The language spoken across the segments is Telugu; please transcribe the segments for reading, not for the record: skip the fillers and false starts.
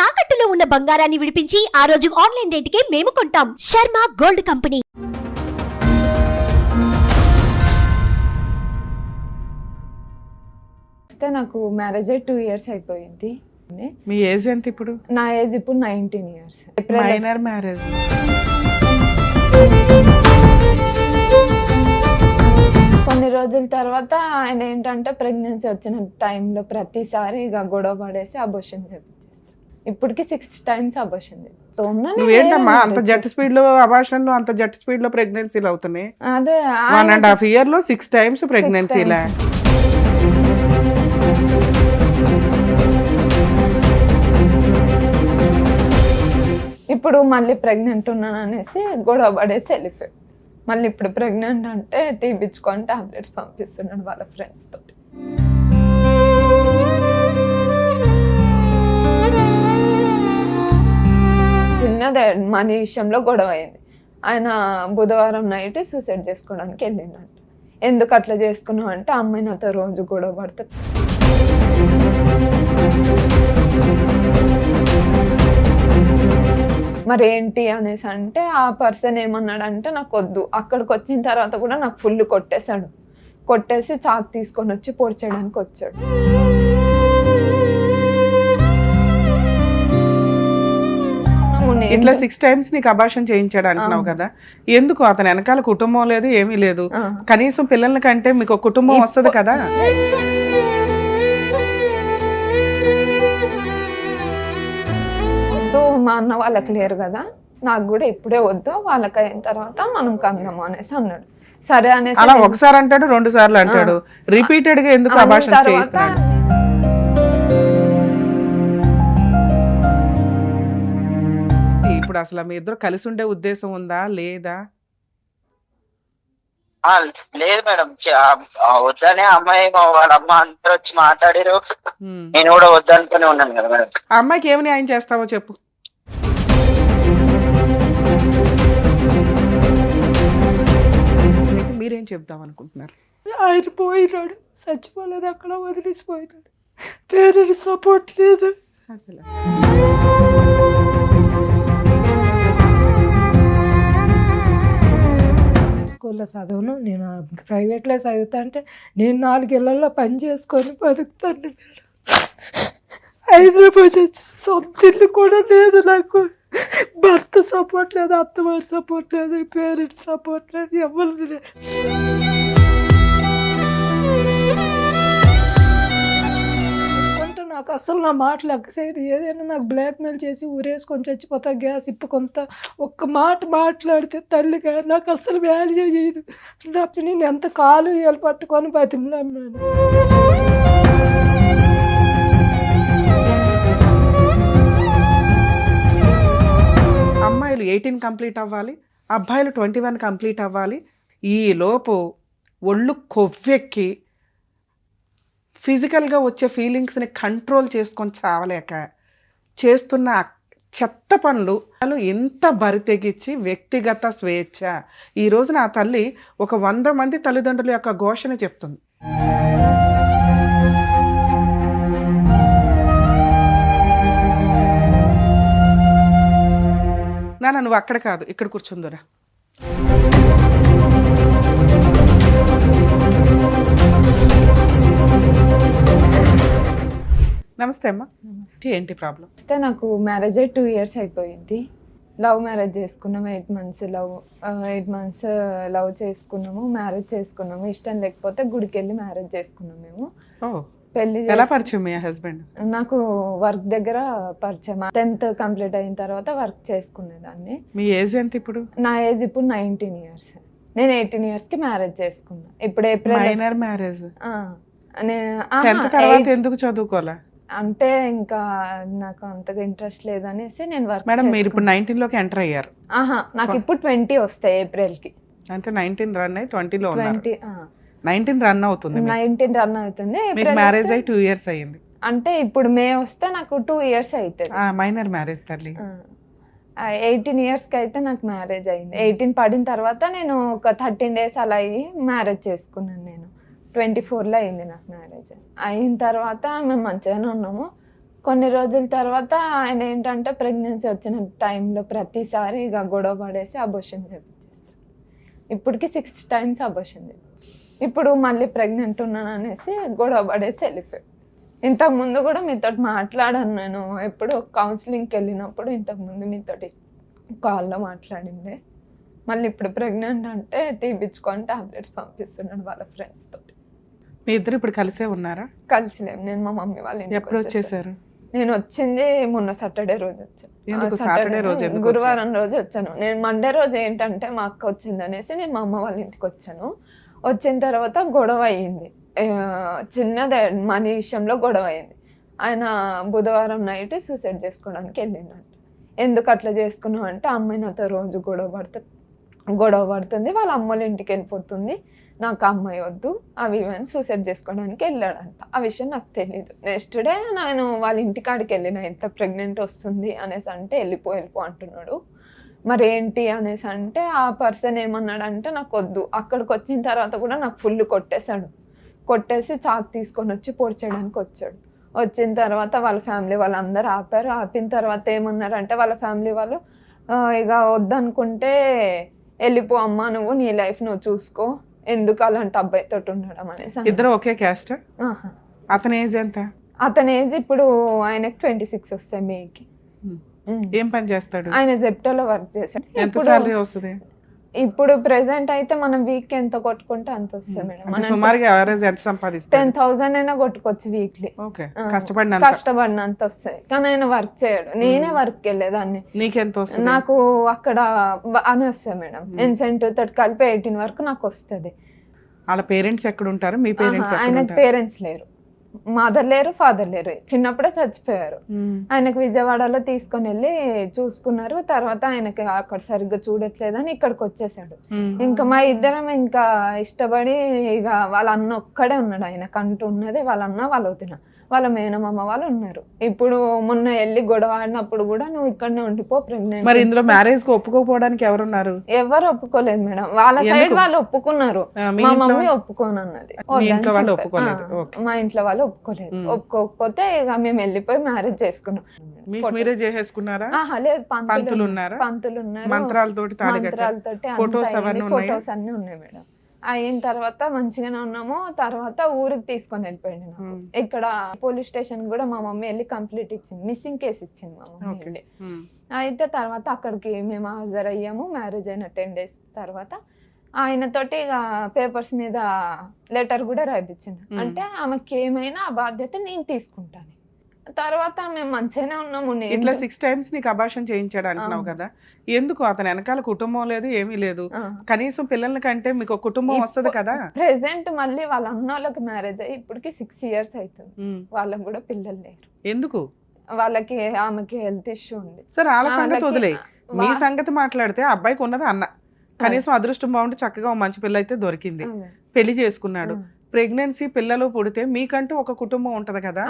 తాకట్టులో ఉన్న బంగారాన్ని విడిపించి ఆ రోజు ఆన్లైన్ రేటుకే మేము కొంటాం. Sharma gold company. నాకు మ్యారేజ్ 2 years అయిపోయింది. మీ ఏజ్ ఎంత ఇప్పుడు? నా ఏజ్ ఇప్పుడు 19 years. Minor marriage. కొన్ని రోజుల తర్వాత ఆయన ఏంటంటే ప్రెగ్నెన్సీ వచ్చిన టైంలో ప్రతిసారి ఇక గొడవ పడేసి అబోషన్ చేపించేస్తాను. ఇప్పటికి 6 times అబోషన్. నువ్వేంటమ్మా అంత జట్ స్పీడ్ లో అబార్షన్, అంత జట్ స్పీడ్ లో ప్రెగ్నెన్సీలు అవుతున్నాయి? అదే 1.5 year లో 6 times ప్రెగ్నెన్సీలా? ఇప్పుడు మళ్ళీ ప్రెగ్నెంట్ ఉన్నాను అనేసి గొడవ పడేసి వెళ్ళిపోయాడు. మళ్ళీ ఇప్పుడు ప్రెగ్నెంట్ అంటే తీపించుకొని టాబ్లెట్స్ పంపిస్తున్నాడు వాళ్ళ ఫ్రెండ్స్ తోటి. చిన్నదే మనీ విషయంలో గొడవ అయింది. ఆయన బుధవారం నైట్ సూసైడ్ చేసుకోవడానికి వెళ్ళిండంట. ఎందుకు అట్లా చేసుకున్నావు అంటే అమ్మాయి నాతో రోజు గొడవ పడుతుంది. మరి ఏంటి అనేసి అంటే ఆ పర్సన్ ఏమన్నాడంటే నాకు వద్దు. అక్కడికి వచ్చిన తర్వాత కూడా నాకు ఫుల్ కొట్టేశాడు. కొట్టేసి చాకు తీసుకొని వచ్చి పొడి చేయడానికి వచ్చాడు. ఇట్లా 6 times నీకు అబార్షన్ చేయించాడు అంటున్నావు కదా, ఎందుకు? అతని వెనకాల కుటుంబం లేదు, ఏమీ లేదు. కనీసం పిల్లల కంటే మీకు కుటుంబం వస్తుంది కదా. మా అన్న వాళ్ళకి లేరు కదా, నాకు కూడా ఇప్పుడే వద్దు, వాళ్ళకి అయిన తర్వాత మనం కందాము అనేసి అన్నాడు. సరే అనేసి అలా ఒకసారి అంటాడు, 2 సార్లు అంటాడు, రిపీటెడ్ గా ఎందుకు అబార్షన్ చేయిస్తున్నాడు? ఇప్పుడు అసలు మీ ఇద్దరు కలిసి ఉండే ఉద్దేశం ఉందా లేదా? లేదు మేడం, వద్దనే అమ్మాయి వాళ్ళ అమ్మ అందరూ వచ్చి మాట్లాడారు. నేను కూడా వద్దనుకునే ఉన్నాను కదా మేడం. ఆ అమ్మాయికి ఏమి న్యాయం చేస్తావో చెప్పు. మీరేం చెప్దాం అనుకుంటున్నారు? ఆయన పోయినాడు, చచ్చిపోలేదు, అక్కడ వదిలేసిపోయినాడు. పేరెంట్స్ సపోర్ట్ లేదు. స్కూల్లో చదవను, నేను ప్రైవేట్లో చదువుతా అంటే నేను 4 ఇళ్లలో పని చేసుకొని బతుకుతాను. హైదరాబాద్ వచ్చి సొంత ఇల్లు కూడా లేదు నాకు. భర్త సపోర్ట్ లేదు, అత్తవారి సపోర్ట్ లేదు, పేరెంట్స్ సపోర్ట్ లేదు, ఎవరిది లేదు. నాకు అసలు నా మాటలు ఎక్కసేది. ఏదైనా నాకు బ్లాక్మెయిల్ చేసి ఊరేసుకొని చచ్చిపోతా, గ్యాస్ ఇప్పుకొంత ఒక్క మాట మాట్లాడితే తల్లిగా నాకు అసలు వాల్యూ చేయదు. నేను ఎంత కాలు ఏలు పట్టుకొని బతిమలాన్నాను. అమ్మాయిలు 18 కంప్లీట్ అవ్వాలి, అబ్బాయిలు 21 కంప్లీట్ అవ్వాలి. ఈ లోపు ఒళ్ళు కొవ్వెక్కి ఫిజికల్గా వచ్చే ఫీలింగ్స్ని కంట్రోల్ చేసుకొని చావలేక చేస్తున్న చెత్త పనులు ఎంత బరితెగించి వ్యక్తిగత స్వేచ్ఛ. ఈ రోజున ఆ తల్లి ఒక 100 మంది తల్లిదండ్రుల యొక్క ఘోషణ చెప్తుంది. నాన్న నువ్వు అక్కడ కాదు, ఇక్కడ కూర్చుందురా. నమస్తే అమ్మా. ఏంటి ప్రాబ్లం? నాకు మ్యారేజ్ 2 years అయిపోయింది. లవ్ మ్యారేజ్ చేసుకున్నాము. 8 months లవ్ చేసుకున్నాము, మ్యారేజ్ చేసుకున్నాము. ఇష్టం లేకపోతే గుడికి వెళ్ళి మ్యారేజ్ చేసుకున్నాము మేము. పెళ్లి ఎలా పరిచయం మీ హస్బెండ్? నాకు వర్క్ దగ్గర పరిచయం. 10th కంప్లీట్ అయిన తర్వాత వర్క్ చేసుకునేదాన్ని. మీ ఏజ్ ఎంత ఇప్పుడు? నా ఏజ్ ఇప్పుడు 19 years. నేను 18 years కి మ్యారేజ్ చేసుకున్నా. ఇప్పుడు ఏప్రిల్. Minor marriage. నేను తర్వాత ఎందుకు చదువుకోలే అంటే ఇంకా నాకు అంతగా ఇంట్రెస్ట్ లేదనేసి నేను వర్క్. మేడం మీరు ఇప్పుడు 19 లోకి ఎంటర్ అయ్యారు. నాకు ఇప్పుడు 20 వస్తాయి ఏప్రిల్ కి. అంటే 19 రన్ అయ్యి 20 లో ఉన్నారు. 19 రన్ అవుతుంది. 19 రన్ అవుతుంది. మ్యారేజ్ అయ్యి 2 years అయ్యింది. అంటే ఇప్పుడు మే వస్తే నాకు 2 years అవుతుంది. మైనర్ మ్యారేజ్ తల్లి. 18 years కి అయితే నాకు మ్యారేజ్ అయింది. 18 పడిన తర్వాత నేను ఒక 13 days అలా అయ్యి మ్యారేజ్ చేసుకున్నాను. నేను 24లో అయింది నాకు మ్యారేజ్. అయిన తర్వాత మేము మంచిగానే ఉన్నాము. కొన్ని రోజుల తర్వాత ఆయన ఏంటంటే ప్రెగ్నెన్సీ వచ్చిన టైంలో ప్రతిసారి ఇక గొడవ పడేసి అబోషన్ చేపించేస్తాడు. ఇప్పటికి 6 times అబోషన్ చేపించి ఇప్పుడు మళ్ళీ ప్రెగ్నెంట్ ఉన్నాను అనేసి గొడవ పడేసి వెళ్ళిపోయాడు. ఇంతకుముందు కూడా మీతో మాట్లాడాను నేను, ఎప్పుడు కౌన్సిలింగ్కి వెళ్ళినప్పుడు ఇంతకుముందు మీతోటి కాల్లో మాట్లాడిండే. మళ్ళీ ఇప్పుడు ప్రెగ్నెంట్ అంటే తీపించుకొని టాబ్లెట్స్ పంపిస్తున్నాడు వాళ్ళ ఫ్రెండ్స్ తోటి. మీ ఇద్దరు ఇప్పుడు కలిసే ఉన్నారా? కలిసిలేం. నేను మా మమ్మీ వాళ్ళ ఇంటికి ఎప్పుడు వచ్చేసాను. వచ్చేసారు? నేను వచ్చింది మొన్న సాటర్డే రోజు వచ్చాను. ఎందుకు సాటర్డే రోజు ఎందుకు గురువారం రోజు వచ్చాను. నేను మండే రోజు ఏంటంటే మా అక్క వచ్చింది అనేసి నేను మా అమ్మ వాళ్ళ ఇంటికి వచ్చాను. వచ్చిన తర్వాత గొడవ అయ్యింది, చిన్నదే మనీ విషయంలో గొడవ అయింది. ఆయన బుధవారం నైట్ సూసైడ్ చేసుకోవడానికి వెళ్ళిండంట. ఎందుకు అట్లా చేసుకున్నావు అంటే అమ్మాయి నాతో రోజు గొడవ పడుతుంది, వాళ్ళ అమ్మల ఇంటికి వెళ్ళిపోతుంది, నాకు అమ్మాయి వద్దు, అవి ఇవన్నీ సూసైడ్ చేసుకోవడానికి వెళ్ళాడంట. ఆ విషయం నాకు తెలియదు. నెక్స్ట్ డే నేను వాళ్ళ ఇంటికాడికి వెళ్ళిన, ఎంత ప్రెగ్నెంట్ వస్తుంది అనేసి అంటే వెళ్ళిపో అంటున్నాడు. మరి ఏంటి అనేసి అంటే ఆ పర్సన్ ఏమన్నాడంటే నాకు వద్దు. అక్కడికి వచ్చిన తర్వాత కూడా నాకు ఫుల్ కొట్టేశాడు. కొట్టేసి చాకు తీసుకొని వచ్చి పొడి చేయడానికి వచ్చాడు. వచ్చిన తర్వాత వాళ్ళ ఫ్యామిలీ వాళ్ళందరూ ఆపారు. ఆపిన తర్వాత ఏమన్నారంటే వాళ్ళ ఫ్యామిలీ వాళ్ళు ఇక వద్దనుకుంటే వెళ్ళిపో అమ్మా, నువ్వు నీ లైఫ్ నువ్వు చూసుకో, ఎందుకు అలాంటి అబ్బాయితో ఉండడం అనేసి. ఇద్దరు ఒకే క్యాస్ట్? అతని ఏజ్ ఎంత? అతని ఏజ్ ఇప్పుడు ఆయనకి 26 వస్తాయి మేకి. ఏం పని చేస్తాడు ఆయన జెప్టోలో వర్క్ చేశాడు. ఎంత సాలరీ వస్తుంది ఇప్పుడు ప్రెసెంట్ అయితే మనం వీక్ ఎంత కొట్టుకుంటే అంత వస్తుంది మేడం. సుమారుగా ఎవరేజ్ ఎంత సంపాదిస్తారు? 10,000 అయినా కొట్టుకోవచ్చు వీక్లీ. కష్టపడినంత వస్తాయి. కానీ ఆయన వర్క్ చేయడు, నేనే వర్క్ వెళ్ళేదాన్ని. నీకెంత వస్తుంది? నాకు అక్కడ అని వస్తాయి మేడం, ఇన్సెంటివ్ తోటి కలిపి 18 వరకు నాకు వస్తుంది. వాళ్ళ పేరెంట్స్ ఎక్కడ ఉంటారు? మీ పేరెంట్స్? ఆయనకు పేరెంట్స్ లేరు, మదర్ లేరు, ఫాదర్ లేరు, చిన్నప్పుడే చచ్చిపోయారు. ఆయనకు విజయవాడలో తీసుకొని వెళ్ళి చూసుకున్నారు. తర్వాత ఆయనకి అక్కడ సరిగ్గా చూడట్లేదని ఇక్కడికి వచ్చేసాడు. ఇంకా మా ఇద్దరం ఇంకా ఇష్టపడి ఇక వాళ్ళ అన్న ఒక్కడే ఉన్నాడు. ఆయనకు అంటూ ఉన్నది వాళ్ళ అన్న, వాళ్ళ వదిన, వాళ్ళ మేనమామ వాళ్ళు ఉన్నారు. ఇప్పుడు మొన్న వెళ్ళి గొడవ ఆడినప్పుడు కూడా నువ్వు ఇక్కడనే ఉండిపో ప్రెగ్నెంట్. మరి ఇందులో మ్యారేజ్ కు ఒప్పుకోపోవడానికి ఎవరున్నారు? ఎవరు ఒప్పుకోలేదు మేడం. వాళ్ళ సైడ్ వాళ్ళు ఒప్పుకున్నారు, మా మమ్మీ ఒప్పుకోనన్నది. మా ఇంట్లో వాళ్ళు ఒప్పుకోలేదు. ఒప్పుకోకపోతే ఇక మేము వెళ్ళిపోయి మ్యారేజ్ చేసుకున్నాం. మీరే చేసేసుకున్నారా? లేదు, పంతులు ఉన్నారు, మంత్రాలతోటి ఫొటోస్ అన్ని ఉన్నాయి మేడం. అయిన తర్వాత మంచిగానే ఉన్నాము. తర్వాత ఊరికి తీసుకొని వెళ్ళిపోయింది నాకు. ఇక్కడ పోలీస్ స్టేషన్ కూడా మా మమ్మీ వెళ్ళి కంప్లీట్ ఇచ్చింది, మిస్సింగ్ కేసు ఇచ్చింది మా మమ్మీ వెళ్ళి. అయితే తర్వాత అక్కడికి మేము హాజరయ్యాము. మ్యారేజ్ అయిన 10 days తర్వాత ఆయనతోటి ఇక పేపర్స్ మీద లెటర్ కూడా రాయించింది. అంటే ఆమెకి ఏమైనా ఆ బాధ్యత నేను తీసుకుంటాను. తర్వాత మేము మంచిగానే ఉన్నాము. ఇట్లా 6 times నీకు అబార్షన్ చేయించాడు అంటున్నావు కదా, ఎందుకు? అతని వెనకాల కుటుంబం లేదు, ఏమీ లేదు, కనీసం పిల్లల కంటే మీకు కుటుంబం వస్తుంది కదా. ప్రెసెంట్ మళ్ళీ వాళ్ళ అన్న వాళ్ళకి మ్యారేజ్ అయ్యి ఇప్పటికి 6 years అవుతుంది. వాళ్ళకి కూడా పిల్లలు లేరు. ఎందుకు? వాళ్ళకి ఆమెకి హెల్త్ ఇష్యూ ఉంది. సరే వాళ్ళ సంగతి వదిలే, మీ సంగతి మాట్లాడితే అబ్బాయికి ఉన్నది అన్న, కనీసం అదృష్టం బాగుంటే చక్కగా మంచి పిల్ల అయితే దొరికింది, పెళ్లి చేసుకున్నాడు. ప్రెగ్నెన్సీ పిల్లలు పుడితే మీకంటూ ఒక కుటుంబం ఉంటది కదా,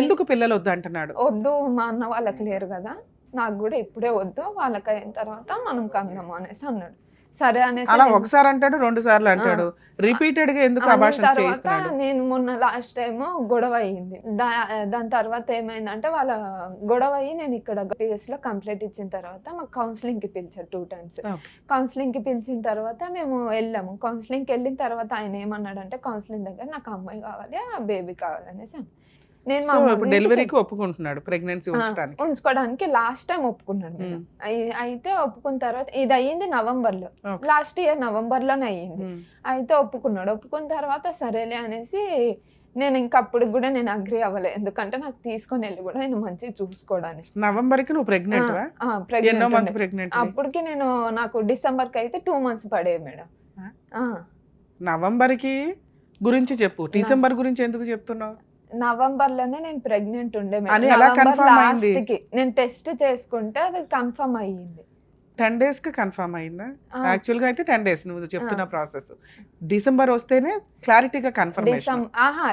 ఎందుకు పిల్లలు వద్దు అంటున్నాడు? వద్దు, మా అన్న వాళ్ళకి లేరు కదా, నాకు కూడా ఇప్పుడే వద్దు, వాళ్ళకి అయిన తర్వాత మనం కందాము అనేసి అన్నాడు. సరే అనేసి అలా ఒకసారి అంటాడు, 2 సార్లు అంటాడు, రిపీటెడ్ గా ఎందుకు అబార్షన్ చేయిస్తున్నాడు? నేను మొన్న లాస్ట్ టైం గొడవ అయ్యింది. దాని తర్వాత ఏమైందంటే వాళ్ళ గొడవ అయ్యి నేను ఇక్కడ PS లో కంప్లైంట్ ఇచ్చిన తర్వాత మాకు కౌన్సిలింగ్ కి పిలిచారు 2 times. కౌన్సిలింగ్ కి పిలిచిన తర్వాత మేము వెళ్ళాము. కౌన్సిలింగ్ కి వెళ్ళిన తర్వాత ఆయన ఏమన్నాడంటే కౌన్సిలింగ్ దగ్గర నాకు అమ్మాయి కావాలి, ఆ బేబీ కావాలి అనేసి. నేను డెలివరీకి ఒప్పుకుంటున్నాడు, ప్రెగ్నెన్సీ ఉంచుకోవడానికి లాస్ట్ టైం ఒప్పుకున్నాడు. అయితే ఒప్పుకున్న తర్వాత ఇది అయ్యింది November లో, లాస్ట్ ఇయర్ November లోనే అయ్యింది. అయితే ఒప్పుకున్నాడు. ఒప్పుకున్న తర్వాత సరేలే అనేసి నేను ఇంకప్పుడు కూడా నేను అగ్రి అవ్వలేదు, ఎందుకంటే నాకు తీసుకొని వెళ్ళి కూడా నేను మంచిగా చూసుకోవడానికి. నవంబర్ కి నువ్వు ప్రెగ్నెంట్? అప్పటికి నాకు డిసెంబర్ కి అయితే 2 months పడేవి మేడం. నవంబర్ కి గురించి చెప్పు, డిసెంబర్ గురించి ఎందుకు చెప్తున్నావు? నవంబర్ లోనే నేను ప్రెగ్నెంట్ ఉండే మేడం. నేను టెస్ట్ చేసుకుంటే అది కన్ఫర్మ్ అయ్యింది. 10 days కి కన్ఫర్మ్ అయిందా? యాక్చువల్ గా అయితే 10 days నువ్వు చెప్తున్న ప్రాసెస్. డిసెంబర్ వస్తేనే క్లారిటీగా కన్ఫర్మేషన్.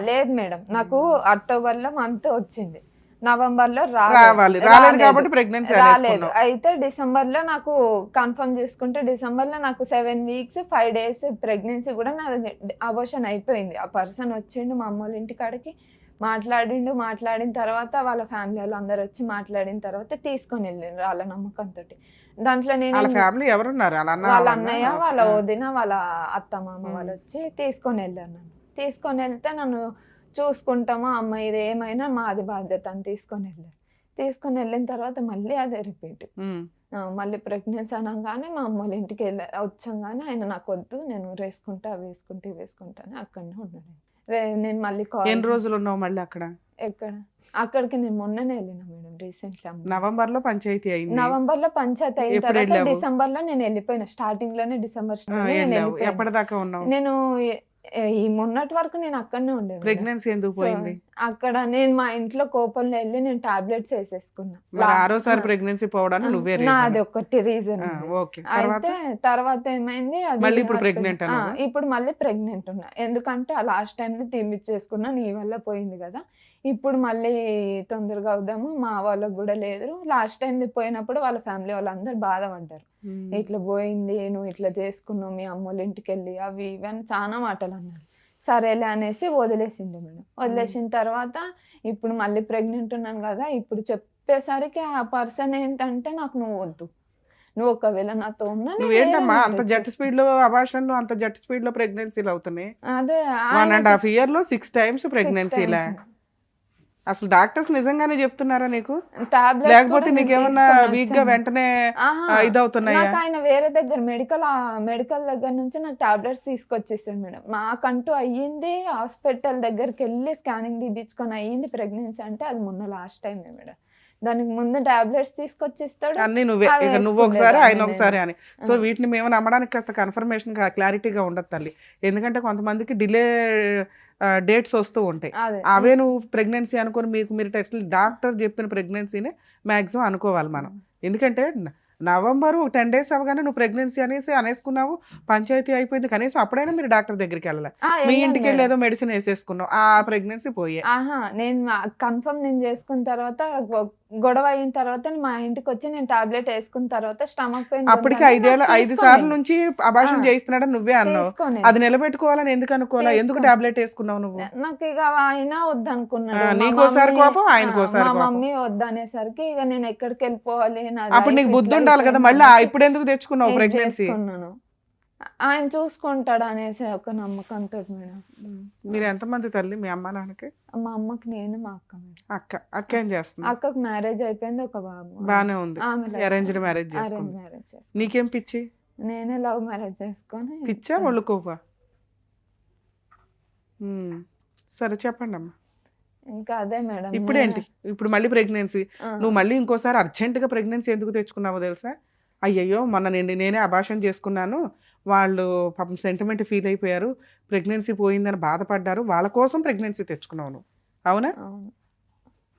లేదు మేడం, నాకు అక్టోబర్ లో మంత్ వచ్చింది, నవంబర్ లో రాలేదు కాబట్టి ప్రెగ్నెన్సీ రాలేదు. అయితే డిసెంబర్ లో నాకు కన్ఫర్మ్ చేసుకుంటే డిసెంబర్ లో నాకు 7 weeks 5 days ప్రెగ్నెన్సీ కూడా నా అబోర్షన్ అయిపోయింది. ఆ పర్సన్ వచ్చిండు మా అమ్మ వాళ్ళ ఇంటి కాడికి, మాట్లాడిన తర్వాత వాళ్ళ ఫ్యామిలీ వాళ్ళు అందరు వచ్చి మాట్లాడిన తర్వాత తీసుకొని వెళ్ళిండ్రు వాళ్ళ నమ్మకంతో. దాంట్లో నేను వాళ్ళ ఫ్యామిలీ ఎవరున్నారు? వాళ్ళ అన్న వాళ్ళ వాళ్ళ? అన్నయ్య వాళ్ళ ఆ. వదిన వాళ్ళ అత్త మామ వాళ్ళు వచ్చి తీసుకొని వెళ్ళారు నన్ను. తీసుకొని వెళ్తే నన్ను చూసుకుంటామా అమ్మ, ఇది ఏమైనా మాది బాధ్యత అని తీసుకొని వెళ్ళారు. తీసుకొని వెళ్ళిన తర్వాత మళ్ళీ అదే రిపీట్. ఉమ్. మళ్ళీ ప్రెగ్నెన్సీ అనగానే మా అమ్మ వాళ్ళ ఇంటికి వచ్చంగానే ఆయన నాకు వద్దు, నేను వేసుకుంటా వేసుకుంటా అని అక్కడనే ఉన్నాడు. నేను మళ్ళీ ఎన్ని రోజులు ఉన్నావు మళ్ళీ అక్కడ? ఎక్కడ అక్కడికి నేను మొన్ననే వెళ్ళిన మేడం, రీసెంట్లీ. నవంబర్ లో పంచాయతీ అయింది. నవంబర్ లో పంచాయతీ అయిన ఎప్పుడు తర్వాత వెళ్ళావు? డిసెంబర్ లో నేను వెళ్ళిపోయిన. స్టార్టింగ్ లోనే డిసెంబర్ ఆ, వెళ్ళావు. ఎప్పటిదాకా ఉన్నావు? నేను ఈ మొన్నటి వరకు నేను అక్కడనే ఉండే మేడం. ప్రెగ్నెన్సీ ఎందుకు సో, పోయింది? అక్కడ నేను మా ఇంట్లో కోపంలో వెళ్ళి నేను టాబ్లెట్స్ వేసేసుకున్నా. మరి ఆరోసారి ప్రెగ్నెన్సీ పోవడానికి నువ్వే నాది ఒకటి రీజన్. ఓకే. తర్వాత అయితే తర్వాత ఏమైంది, అది మళ్ళీ ఇప్పుడు hospital- pregnant అన్నావా? ఇప్పుడు మళ్ళీ ప్రెగ్నెంట్ ఉన్నా. ఎందుకంటే ఆ లాస్ట్ టైం తీపిచ్చేసుకున్నా, నీ వల్ల పోయింది కదా, ఇప్పుడు మళ్ళీ తొందరగా అవుదాము, మా వాళ్ళకి కూడా లేదు. లాస్ట్ టైం పోయినప్పుడు వాళ్ళ ఫ్యామిలీ వాళ్ళందరూ బాధపడ్డారు. ఉమ్. ఇట్లా పోయింది, నువ్వు ఇట్లా చేసుకున్నావు మీ అమ్మోళ్ళ ఇంటికి వెళ్ళి, అవి ఇవి అని చాలా మాటలు అన్నారు. సరేలే అనేసి వదిలేసిండు మేడం. వదిలేసిన తర్వాత ఇప్పుడు మళ్ళీ ప్రెగ్నెంట్ ఉన్నాను కదా, ఇప్పుడు చెప్పేసరికి ఆ పర్సన్ ఏంటంటే నాకు నువ్వు వద్దు, నువ్వు ఒకవేళ నాతో ఉన్నా నేను నువ్వేంటమ్మా వేరే అంత marriage జెట్ స్పీడ్ లో అబార్షన్లు, అంత జెట్ స్పీడ్ లో ప్రెగ్నెన్సీలు అవుతున్నాయి? అదే 1.5 year లో 6 times ప్రెగ్నెన్సీలే. అసలు డాక్టర్స్ నిజంగానే చెప్తున్నారా నీకు? టాబ్లెట్స్ లేకపోతే నీకేమన్నా వీక్ గా వెంటనే ఇదవుతున్నాయా? నాకు ఆయన వేరే దగ్గర మెడికల్ దగ్గర నుంచి నాకు టాబ్లెట్స్ తీసుకొచ్చేసాడు మేడం. మాకంటూ అయ్యింది హాస్పిటల్ దగ్గరికి వెళ్ళి స్కానింగ్ తీపించుకొని అయ్యింది ప్రెగ్నెన్సీ అంటే అది మొన్న లాస్ట్ టైం మేడం. దానికి ముందు టాబ్లెట్స్ తీసుకొచ్చిస్తాడు. అన్ని నువ్వే, అవి ఇక నువ్వు ఒకసారి ఆయన వేసుకునేదాన్ని ఒకసారి అని. సో ఆ. వీటిని మేము నమ్మడానికి కాస్త కన్ఫర్మేషన్ క్లారిటీగా ఉండదు తల్లి. ఎందుకంటే కొంతమందికి డిలే డేట్స్ వస్తూ ఉంటాయి. అదే అవే నువ్వు ప్రెగ్నెన్సీ అనుకొని మీరు టెస్ట్ డాక్టర్ చెప్పిన ప్రెగ్నెన్సీనే మ్యాక్సిమం అనుకోవాలి మనం. ఎందుకంటే నవంబరు 10 days అవగానే నువ్వు ప్రెగ్నెన్సీ అనేసుకున్నావు, పంచాయతీ అయిపోయింది, కనీసం అప్పుడైనా మీరు డాక్టర్ దగ్గరికి వెళ్ళాలి. మీ వెళ్ళాను ఇంటికి వెళ్ళి మేడం. ఏదో మెడిసిన్ వేసేసుకున్నావు, ఆ ప్రెగ్నెన్సీ పోయే. నేను కన్ఫర్మ్ నేను చేసుకున్న తర్వాత గొడవ అయిన తర్వాత మా ఇంటికి వచ్చి నేను టాబ్లెట్ వేసుకున్న తర్వాత స్టమక్ పెయిన్ అప్పటికి 5 సార్లు నుంచి అబార్షన్ చేయిస్తున్నాడని నువ్వే అన్నావు. అది నిలబెట్టుకోవాలని ఎందుకు అనుకోవాలా? ఎందుకు టాబ్లెట్ వేసుకున్నావు నువ్వు? నాకు ఇక ఆయన వద్దనుకున్నాడు. నీకోసారి కోపం, ఆయనకోసారి మా కోపం. మమ్మీ వద్దనేసరికి ఇక నేను ఎక్కడికి వెళ్ళిపోవాలి, అప్పుడు నీకు బుద్ధి ఉండాలి కదా, మళ్ళీ ఇప్పుడు ఎందుకు తెచ్చుకున్నావు ప్రెగ్నెన్సీ? ఆయన చూసుకుంటాడు అనేసి ఒక నమ్మకంతో మేడం. మీరు ఎంతమంది తల్లి మీ అమ్మ నాన్నకి? మా అమ్మకి నేను, మా అక్క మేడం. అక్క ఏం చేస్తుంది? అక్కకు మ్యారేజ్ అయిపోయింది, ఒక బాబు. బానే ఉంది. ఆమె అరేంజ్డ్ మ్యారేజ్ అరేంజ్ చేసుకుంది. మ్యారేజ్ చేసుకుని నీకేం పిచ్చి? నేనే లవ్ మ్యారేజ్ చేసుకొని పిచ్చా ఒళ్ళు కోపా? సరే చెప్పండి అమ్మా. ఇంకా అదే మేడం. ఇప్పుడు ఏంటి? ఇప్పుడు మళ్ళీ ప్రెగ్నెన్సీ. నువ్వు మళ్ళీ ఇంకోసారి అర్జెంటుగా ప్రెగ్నెన్సీ ఎందుకు తెచ్చుకున్నావో తెలుసా? అయ్యయ్యో మొన్న నేనే అబార్షన్ చేసుకున్నాను, వాళ్ళు పాపం సెంటిమెంట్ ఫీల్ అయిపోయారు, ప్రెగ్నెన్సీ పోయిందని బాధపడ్డారు, వాళ్ళ కోసం ప్రెగ్నెన్సీ తెచ్చుకున్నావు నువ్వు, అవునా?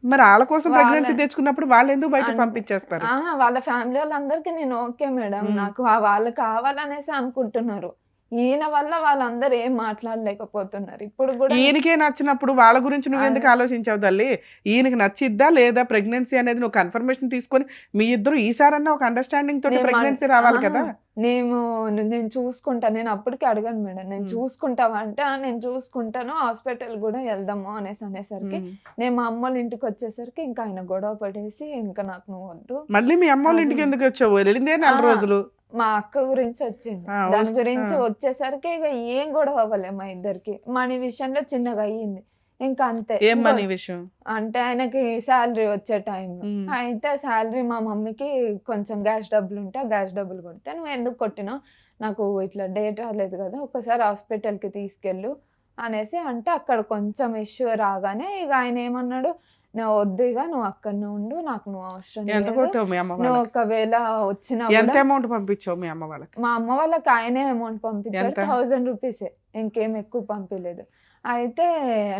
మరి వాళ్ళ కోసం ప్రెగ్నెన్సీ తెచ్చుకున్నప్పుడు వాళ్ళు ఎందుకు బయట పంపించేస్తారు? వాళ్ళ ఫ్యామిలీ వాళ్ళందరికీ నేను ఓకే మేడం, నాకు వాళ్ళు కావాలనేసి అనుకుంటున్నారు. ఈయన వల్ల వాళ్ళందరూ ఏం మాట్లాడలేకపోతున్నారు. ఇప్పుడు కూడా ఈయనకే నచ్చినప్పుడు వాళ్ళ గురించి నువ్వు ఎందుకు ఆలోచించావు తల్లి? ఈయనకి నచ్చిద్దా లేదా ప్రెగ్నెన్సీ అనేది నువ్వు కన్ఫర్మేషన్ తీసుకొని మీ ఇద్దరు ఈసారన్నా ఒక అండర్స్టాండింగ్ తోటి ప్రెగ్నెన్సీ రావాలి కదా. నేను చూసుకుంటా, నేను అప్పటికి అడగాను మేడం, నేను చూసుకుంటావా అంటే నేను చూసుకుంటాను, హాస్పిటల్ కూడా వెళ్దాము అనేసరికి నేను మా అమ్మ వాళ్ళ ఇంటికి వచ్చేసరికి ఇంకా ఆయన గొడవ పడేసి ఇంకా నాకు నువ్వు వద్దు. మళ్ళీ మీ అమ్మ వాళ్ళ ఇంటికి ఎందుకు వచ్చావు? వెళ్ళిందే 4 రోజులు. మా అక్క గురించి వచ్చింది, దాని గురించి వచ్చేసరికి ఇక ఏం గొడవ అవ్వలే మా ఇద్దరికి. మనీ విషయంలో చిన్నగా అయ్యింది, ఇంకా అంతే. ఏం మనీ విషయం అంటే ఆయనకి శాలరీ వచ్చే టైంలో అయితే శాలరీ మా మమ్మీకి కొంచెం గ్యాస్ డబ్బులు ఉంటే గ్యాస్ డబ్బులు కొడితే, నువ్వు ఎందుకు కొట్టినావు, నాకు ఇట్లా డేట్ రాలేదు కదా, ఒకసారి హాస్పిటల్కి తీసుకెళ్ళు అనేసి అంటే అక్కడ కొంచెం ఇష్యూ రాగానే ఇక ఆయన ఏమన్నాడు, నువ్వు వద్దు, ఇక నువ్వు అక్కడనే ఉండు, నాకు నువ్వు అవసరం ఎంత లేదు, కొట్టావు మీ అమ్మ నువ్వు వాళ్ళకి? ఒకవేళ వచ్చినా ఎంత కూడా అమౌంట్ పంపించావు మీ అమ్మ వాళ్ళకి? మా అమ్మ వాళ్ళకి ఆయనే అమౌంట్ పంపించాడు, ఎంత? 1000 రూపీసే, ఇంకేం ఎక్కువ పంపించలేదు. అయితే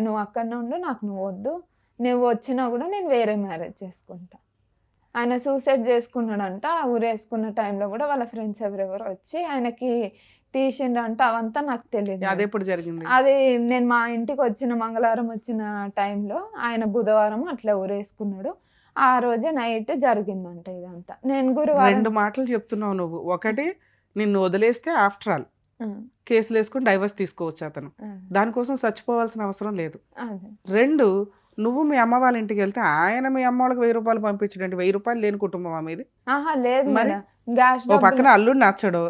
నువ్వు అక్కడనే ఉండు, నాకు నువ్వు వద్దు, నువ్వు వచ్చినా కూడా నేను వేరే మ్యారేజ్ చేసుకుంటా. ఆయన సూసైడ్ చేసుకున్నాడంట. ఊరేసుకున్న టైంలో కూడా వాళ్ళ ఫ్రెండ్స్ ఎవరెవరో వచ్చి ఆయనకి తీసిండ్రంట, అవంతా నాకు తెలియదు. అది ఎప్పుడు జరిగింది? అది నేను మా ఇంటికి వచ్చిన మంగళవారం వచ్చిన టైంలో ఆయన బుధవారం అట్లా ఊరేసుకున్నాడు, ఆ రోజే నైట్ జరిగిందంట ఇదంతా. నేను గురువారం 2 మాటలు చెప్తున్నావు నువ్వు. ఒకటి, నిన్ను వదిలేస్తే ఆఫ్టర్ ఆల్ కేసులు వేసుకుని డైవర్స్ తీసుకోవచ్చు అతను. దానికోసం చచ్చిపోవాల్సిన అవసరం లేదు. అదే 2, నువ్వు మీ అమ్మ వాళ్ళ ఇంటికి వెళ్తే ఆయన మీ అమ్మ వాళ్ళకి 1000 రూపాయలు పంపించడండి. 1000 రూపాయలు లేని కుటుంబం మీది. ఆహా లేదు మరి? మేడం, గ్యాస్ ఓ పక్కన అల్లుడు నచ్చడు.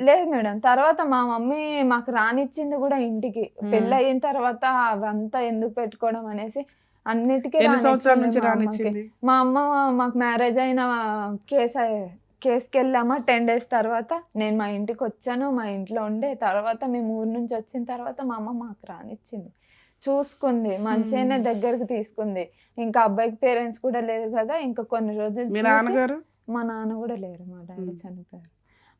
లేదు మేడం. తర్వాత మా మమ్మీ మాకు రానిచ్చింది కూడా ఇంటికి. పెళ్ళి అయిన తర్వాత అవంతా ఎందుకు పెట్టుకోవడం అనేసి అన్నిటికీ ఎన్ని సంవత్సరాల నుంచి రానిచ్చింది మా అమ్మకి. రానిచ్చింది? మా అమ్మ మాకు మ్యారేజ్ అయిన కేసుకి వెళ్ళామా 10 days తర్వాత నేను మా ఇంటికి వచ్చాను. మా ఇంట్లో ఉండే తర్వాత మేము ఊరు నుంచి వచ్చిన తర్వాత మా అమ్మ మాకు రానిచ్చింది, చూసుకుంది, మంచిగానే దగ్గరికి తీసుకుంది. ఇంకా అబ్బాయికి పేరెంట్స్ కూడా లేరు కదా, ఇంకా కొన్ని రోజులు మీ చూసి- నాన్నగారు? మా నాన్న కూడా లేరు, మా డాడీ చనిపోయారు.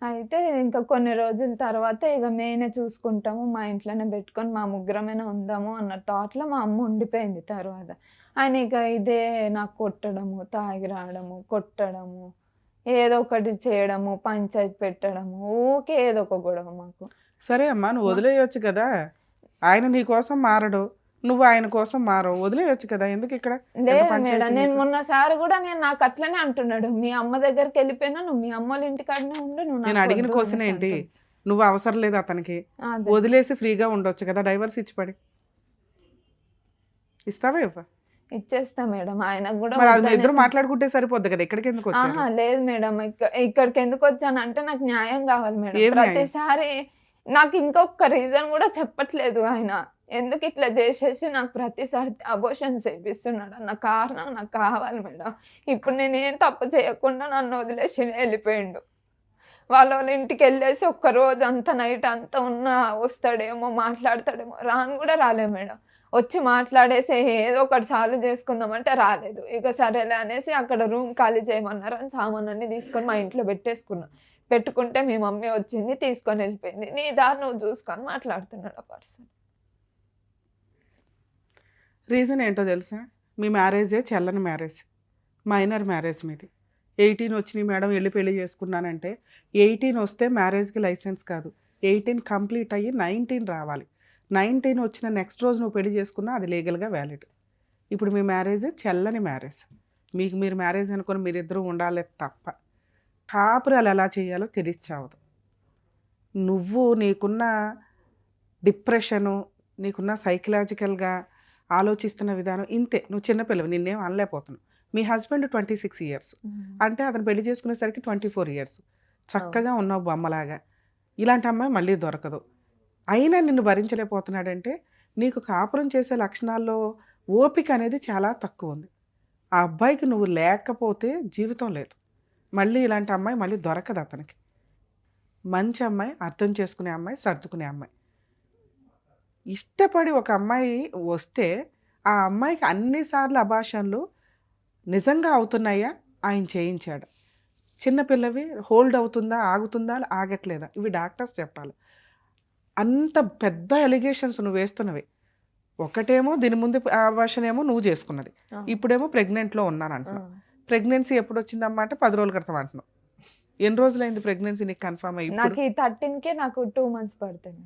అయితే ఇంకా కొన్ని రోజుల తర్వాత ఇక మేమే చూసుకుంటాము, మా ఇంట్లోనే పెట్టుకొని మా ముగ్గురమైనా ఉందాము అన్న థాట్లో మా అమ్మ ఉండిపోయింది. తర్వాత ఆయన ఇక ఇదే నాకు కొట్టడము, తాగి రావడము, కొట్టడము, ఏదో ఒకటి చేయడము, పంచాయతీ పెట్టడము, ఊకే ఏదో ఒక గొడవ మాకు. సరే అమ్మా, నువ్వు వదిలేయొచ్చు కదా. ఆయన నీ కోసం మారడు, నువ్వు ఆయన కోసం మారవు, వదిలేయొచ్చు కదా. ఎందుకు ఇక్కడ లేదు పంచాయతీ మేడం, నేను నీకు? మొన్నసారి కూడా నేను నాకు అట్లనే అంటున్నాడు, మీ అమ్మ దగ్గరికి వెళ్ళిపోయినా నువ్వు మీ అమ్మ వాళ్ళ ఇంటికాడనే ఉండు, నువ్వు నేను నాకు అడిగిన వద్దు క్వశ్చన్ అనేసి ఏంటి? అంటుండు. నువ్వు అవసరం లేదు అతనికి, అదే. వదిలేసి ఫ్రీగా ఉండొచ్చు కదా. డైవర్స్ ఇచ్చి పడి ఇస్తావా ఇవ్వ? ఇచ్చేస్తా మేడం, ఆయనకు కూడా మరి అది మీ ఇద్దరు వద్దనేసి- మాట్లాడుకుంటే సరిపోద్ది కదా. ఇక్కడికి ఎందుకు వచ్చారు? ఆహా లేదు మేడం, ఇక్కడికి ఎందుకు వచ్చానంటే నాకు న్యాయం కావాలి మేడం. ఏం న్యాయం? ప్రతిసారి నాకు ఇంకొక రీజన్ కూడా చెప్పట్లేదు ఆయన, ఎందుకు ఇట్లా చేసేసి నాకు ప్రతిసారి అబోషన్ చేపిస్తున్నాడు అన్న కారణం నాకు కావాలి మేడం. ఇప్పుడు నేను ఏం తప్పు చేయకుండా నన్ను వదిలేసి వెళ్ళిపోయిండు. వాళ్ళ ఇంటికి వెళ్ళేసి ఒక్క రోజు అంతా నైట్ అంతా వస్తాడేమో, మాట్లాడతాడేమో, రాను కూడా రాలే మేడం. వచ్చి మాట్లాడేసి ఏదో ఒకటి సాల్వ్ చేసుకుందామంటే రాలేదు. ఇక సరేలే అనేసి అక్కడ రూమ్ ఖాళీ చేయమన్నారు అని సామాన్ అన్ని తీసుకొని మా ఇంట్లో పెట్టేసుకున్నా. పెట్టుకుంటే మీ మమ్మీ వచ్చింది, తీసుకొని వెళ్ళిపోయింది. నీ దారి నువ్వు చూసుకొని మాట్లాడుతున్నాడు ఆ పర్సన్. రీజన్ ఏంటో తెలుసా? మీ మ్యారేజే చెల్లని మ్యారేజ్, మైనర్ మ్యారేజ్ మీది. 18 వచ్చినాయి మేడం, వెళ్ళి పెళ్లి చేసుకున్నానంటే 18 వస్తే మ్యారేజ్కి లైసెన్స్ కాదు. 18 కంప్లీట్ అయ్యి 19 రావాలి. 19 వచ్చిన నెక్స్ట్ రోజు నువ్వు పెళ్లి చేసుకున్నా అది లీగల్గా వ్యాలిడ్. ఇప్పుడు మీ మ్యారేజ్ చెల్లని మ్యారేజ్, మీకు మీరు మ్యారేజ్ అనుకుని మీరిద్దరూ ఉండాలి తప్ప కాపురాలు ఎలా చేయాలో తెలియచావదు. నువ్వు నీకున్న డిప్రెషను, నీకున్న సైకలాజికల్గా ఆలోచిస్తున్న విధానం ఇంతే. నువ్వు చిన్నపిల్లవి, నిన్నేం అనలేకపోతున్నావు. మీ హస్బెండ్ 26 years అంటే అతను పెళ్లి చేసుకునేసరికి 24 years. చక్కగా ఉన్నావు బొమ్మలాగా. ఇలాంటి అమ్మాయి మళ్ళీ దొరకదు. అయినా నిన్ను భరించలేకపోతున్నాడంటే నీకు కాపురం చేసే లక్షణాల్లో ఓపిక అనేది చాలా తక్కువ ఉంది. ఆ అబ్బాయికి నువ్వు లేకపోతే జీవితం లేదు. మళ్ళీ ఇలాంటి అమ్మాయి మళ్ళీ దొరకదు అతనికి. మంచి అమ్మాయి, అర్థం చేసుకునే అమ్మాయి, సర్దుకునే అమ్మాయి. ఇష్టపడి ఒక అమ్మాయి వస్తే ఆ అమ్మాయికి అన్నిసార్లు అభాషణలు నిజంగా అవుతున్నాయా, ఆయన చేయించాడు. చిన్నపిల్లవి హోల్డ్ అవుతుందా, ఆగుతుందా, ఆగట్లేదా, ఇవి డాక్టర్స్ చెప్పాలి. అంత పెద్ద ఎలిగేషన్స్ నువ్వు వేస్తున్నవి. ఒకటేమో దీని ముందు అభాషణ ఏమో నువ్వు చేసుకున్నది, ఇప్పుడేమో ప్రెగ్నెంట్లో ఉన్నాను అంటున్నావు. ప్రెగ్నెన్సీ ఎప్పుడు వచ్చిందమ్మా అంటే 10 రోజుల క్రితం అంటున్నావు. ఎన్ని రోజులైంది ప్రెగ్నెన్సీ నీకు కన్ఫర్మ్ అయ్యి? నాకు ఈ 13కే నాకు 2 months పడుతుంది.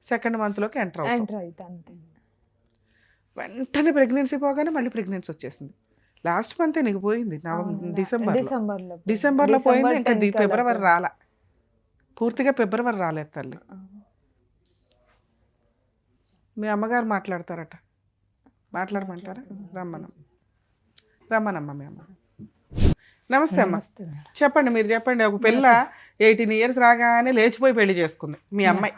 సెకండ్ మంత్లోకి ఎంటర్ అవుతావు. ఎంటర్ అయితే అంతే. వెంటనే ప్రెగ్నెన్సీ పోగానే మళ్ళీ ప్రెగ్నెన్సీ వచ్చేసింది. లాస్ట్ మంతే నీకు పోయింది, డిసెంబర్లో పోయింది. ఇంకా ఫిబ్రవరి రాలా, పూర్తిగా ఫిబ్రవరి రాలేదు తల్లి. మీ అమ్మగారు మాట్లాడతారట, మాట్లాడమంటారా? రమ్మనమ్మ మీ అమ్మ. నమస్తే అమ్మ, చెప్పండి, మీరు చెప్పండి. ఒక పిల్ల 18 years రాగానే లేచిపోయి పెళ్లి చేసుకుంది మీ అమ్మాయి.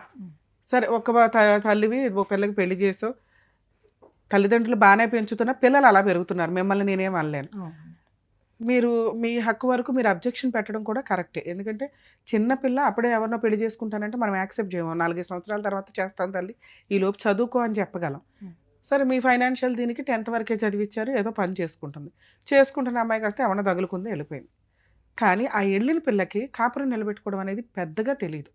సరే, ఒక తల్లివి ఒక పిల్లకి పెళ్లి చేసావు, తల్లిదండ్రులు బాగానే పెంచుతున్నా, పిల్లలు అలా పెరుగుతున్నారు. మిమ్మల్ని నేనేం అనలేను. మీరు మీ హక్కు వరకు మీరు అబ్జెక్షన్ పెట్టడం కూడా కరెక్టే. ఎందుకంటే చిన్నపిల్ల అప్పుడే ఎవరినో పెళ్లి చేసుకుంటానంటే మనం యాక్సెప్ట్ చేయము. 4 సంవత్సరాల తర్వాత చేస్తాం తల్లి, ఈలోపు చదువుకో అని చెప్పగలం. సరే, మీ ఫైనాన్షియల్ దీనికి 10th వరకే చదివించారు, ఏదో పని చేసుకుంటున్న అమ్మాయికి వస్తే ఎవరిన తగులుకుంది, వెళ్ళిపోయింది. కానీ ఆ వెళ్ళిన పిల్లకి కాపురం నిలబెట్టుకోవడం అనేది పెద్దగా తెలియదు.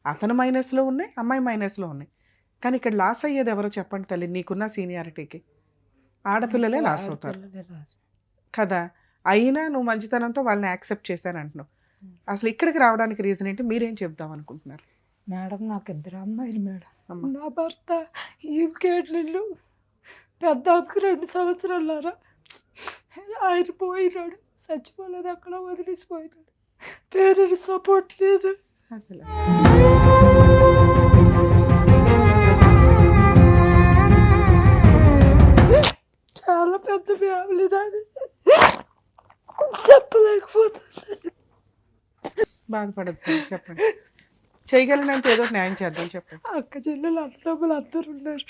అతను మైనస్లో ఉన్నాయి, అమ్మాయి మైనస్లో ఉన్నాయి. కానీ ఇక్కడ లాస్ అయ్యేది ఎవరో చెప్పండి తల్లి, నీకున్న సీనియారిటీకి. ఆడపిల్లలే లాస్ అవుతారు కదా. అయినా నువ్వు మంచితనంతో వాళ్ళని యాక్సెప్ట్ చేశాను అంటున్నావు. అసలు ఇక్కడికి రావడానికి రీజన్ ఏంటి? మీరేం చెప్దాం అనుకుంటున్నారు? మేడం, నాకు 2 అమ్మాయిలు మేడం. నా భర్త ఇంకేళ్ళు పెద్దకి 2 సంవత్సరాలరా ఆయన పోయినాడు, చచ్చిపోలేదు, అక్కడ వదిలేసిపోయినాడు. పేరెంట్స్ సపోర్ట్ లేదు. నాది చెప్పలేకపోతుంది. బాధపడద్దు, చెప్పండి. చేయగలిగినంత ఏదో ఒకటి న్యాయం చేద్దాం, చెప్పండి. అక్క చెల్లెలు అన్నదమ్ములు అందరూ ఉన్నారు.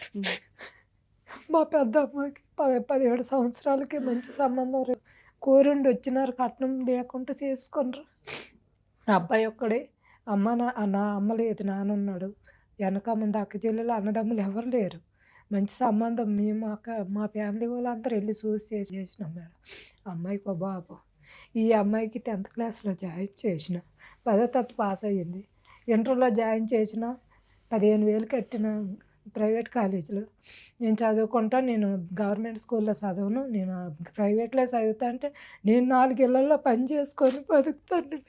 మా పెద్ద అమ్మాయికి 17 సంవత్సరాలకి మంచి సంబంధం కోరుండి వచ్చినారు, కట్నం లేకుండా చేసుకున్నారు. అబ్బాయి ఒక్కడే, నా అమ్మ లేదు, నాన్న ఉన్నాడు. వెనక ముందు అక్క చెల్లెలు అన్నదమ్ములు ఎవరు లేరు. మంచి సంబంధం. మేము మా ఫ్యామిలీ వాళ్ళు అందరూ వెళ్ళి చూసి చేసినాం మేడం. అమ్మాయికి ఒక బాబు. ఈ అమ్మాయికి 10th క్లాస్లో జాయిన్ చేసిన, 10వ తరగతి పాస్ అయ్యింది. ఇంటర్లో జాయిన్ చేసిన 15,000 కట్టిన ప్రైవేట్ కాలేజీలో. నేను చదువుకుంటా, నేను గవర్నమెంట్ స్కూల్లో చదవను, నేను ప్రైవేట్లో చదువుతా అంటే నేను 4 ఇళ్లలో పని చేసుకొని బతుకుతాను.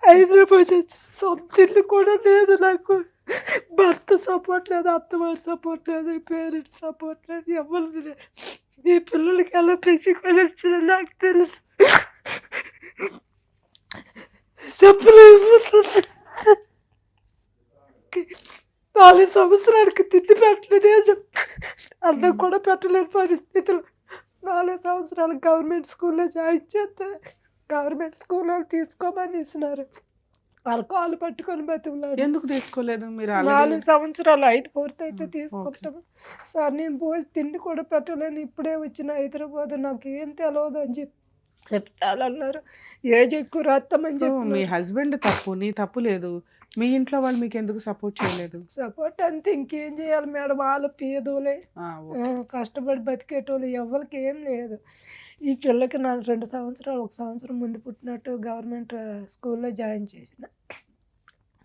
హైదరాబాద్ వచ్చి సొంత ఇల్లు కూడా లేదు నాకు. భర్త సపోర్ట్ లేదు, అత్తవారి సపోర్ట్ లేదు, పేరెంట్స్ సపోర్ట్ లేదు, ఎవరు లేదు. ఈ పిల్లలకి ఎలా పెంచుకొని వచ్చిందో నాకు తెలుసు. చెప్పలేకపోతుంది. 4 సంవత్సరాలకి తిండి పెట్టలేదు, అన్నం కూడా పెట్టలేని పరిస్థితులు. 4 సంవత్సరాలు గవర్నమెంట్ స్కూల్లో జాయిన్ చేస్తే గవర్నమెంట్ స్కూల్లో తీసుకోమని ఇస్తున్నారు. వాళ్ళ కాలు పట్టుకొని బతుకులాడు. ఎందుకు తీసుకోలేదు మీరు? 4 సంవత్సరాలు 5 పూర్తయితే తీసుకుంటాము సార్. నేను పోయి తిండి కూడా పెట్టలేను, ఇప్పుడే వచ్చిన హైదరాబాద్, నాకు ఏం తెలియదు అని చెప్తానన్నారు. ఏజ్ ఎక్కువ రాస్తామని చెప్పి. మీ హస్బెండ్ తప్పు, నీ తప్పు లేదు. మీ ఇంట్లో వాళ్ళు మీకు ఎందుకు సపోర్ట్ చేయలేదు? సపోర్ట్ అంతే, ఇంకేం చేయాలి మేడం. వాళ్ళు పేదోలే, కష్టపడి బతికేటోళ్ళు, ఎవరికి ఏం లేదు. ఈ పిల్లకి నా 2 సంవత్సరాలు, 1 సంవత్సరం ముందు పుట్టినట్టు గవర్నమెంట్ స్కూల్లో జాయిన్ చేసిన.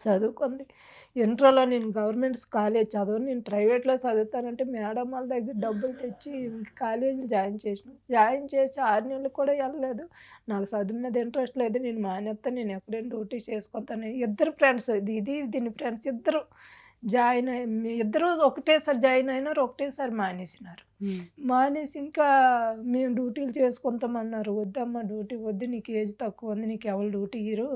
చదువుకుంది. ఇంటర్లో నేను గవర్నమెంట్ కాలేజ్ చదవను, నేను ప్రైవేట్లో చదువుతానంటే మేడం వాళ్ళ దగ్గర డబ్బులు తెచ్చి కాలేజీలో జాయిన్ చేసిన. జాయిన్ చేసి 6 నెలలు కూడా వెళ్ళలేదు. నాకు చదువు మీద ఇంట్రెస్ట్ లేదు, నేను మానేస్తాను, నేను ఎక్కడైనా డ్యూటీ చేసుకుంటాను. ఇద్దరు ఫ్రెండ్స్, దీని ఫ్రెండ్స్ ఇద్దరు ఇద్దరు ఒకటేసారి జాయిన్ అయినారు, ఒకటేసారి మానేసినారు. మానేసి ఇంకా మేము డ్యూటీలు చేసుకుంటామన్నారు. వద్దమ్మా, డ్యూటీ వద్దు, నీకు ఏజ్ తక్కువ ఉంది, నీకు ఎవరు డ్యూటీ ఇయ్యరు,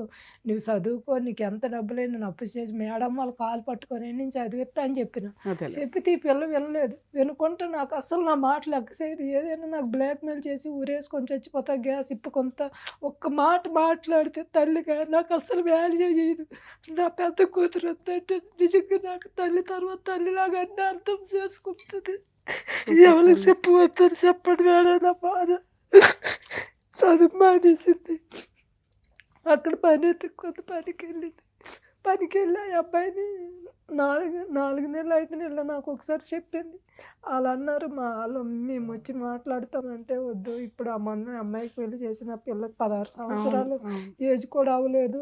నువ్వు చదువుకో, నీకు ఎంత డబ్బులైనా నేను అప్పు చేసి మేడం వాళ్ళు కాలు పట్టుకొని నేను చదివిస్తా అని చెప్పిన. చెప్పితే ఈ పిల్ల వినలేదు. వినుకుంటే నాకు అసలు నా మాటలు ఎక్కసేది. ఏదైనా నాకు బ్లాక్మెయిల్ చేసి ఊరేసుకొని చచ్చిపోతా, గ్యాస్ ఇప్పుకొంత ఒక్క మాట మాట్లాడితే తల్లిగా నాకు అసలు వాల్యూ చేయదు. నా పెద్ద కూతురు అంటే నిజంగా నాకు తల్లి తర్వాత తల్లిలాగా అన్నీ అర్థం చేసుకుంటుంది. ఎవరికి చెప్పవద్దని చెప్పండి మేడం, నా బాధ. చదువు మానేసింది, అక్కడ పని ఎత్తుక్కుంది, పనికి వెళ్ళి ఆ అబ్బాయిని 4 నెలలు 5 నెలలు నాకు ఒకసారి చెప్పింది. వాళ్ళు అన్నారు, మేము వచ్చి మాట్లాడతామంటే వద్దు, ఇప్పుడు అమ్మాయికి పెళ్లి చేసిన పిల్లకి 16 సంవత్సరాలు ఏజ్ కూడా అవ్వలేదు.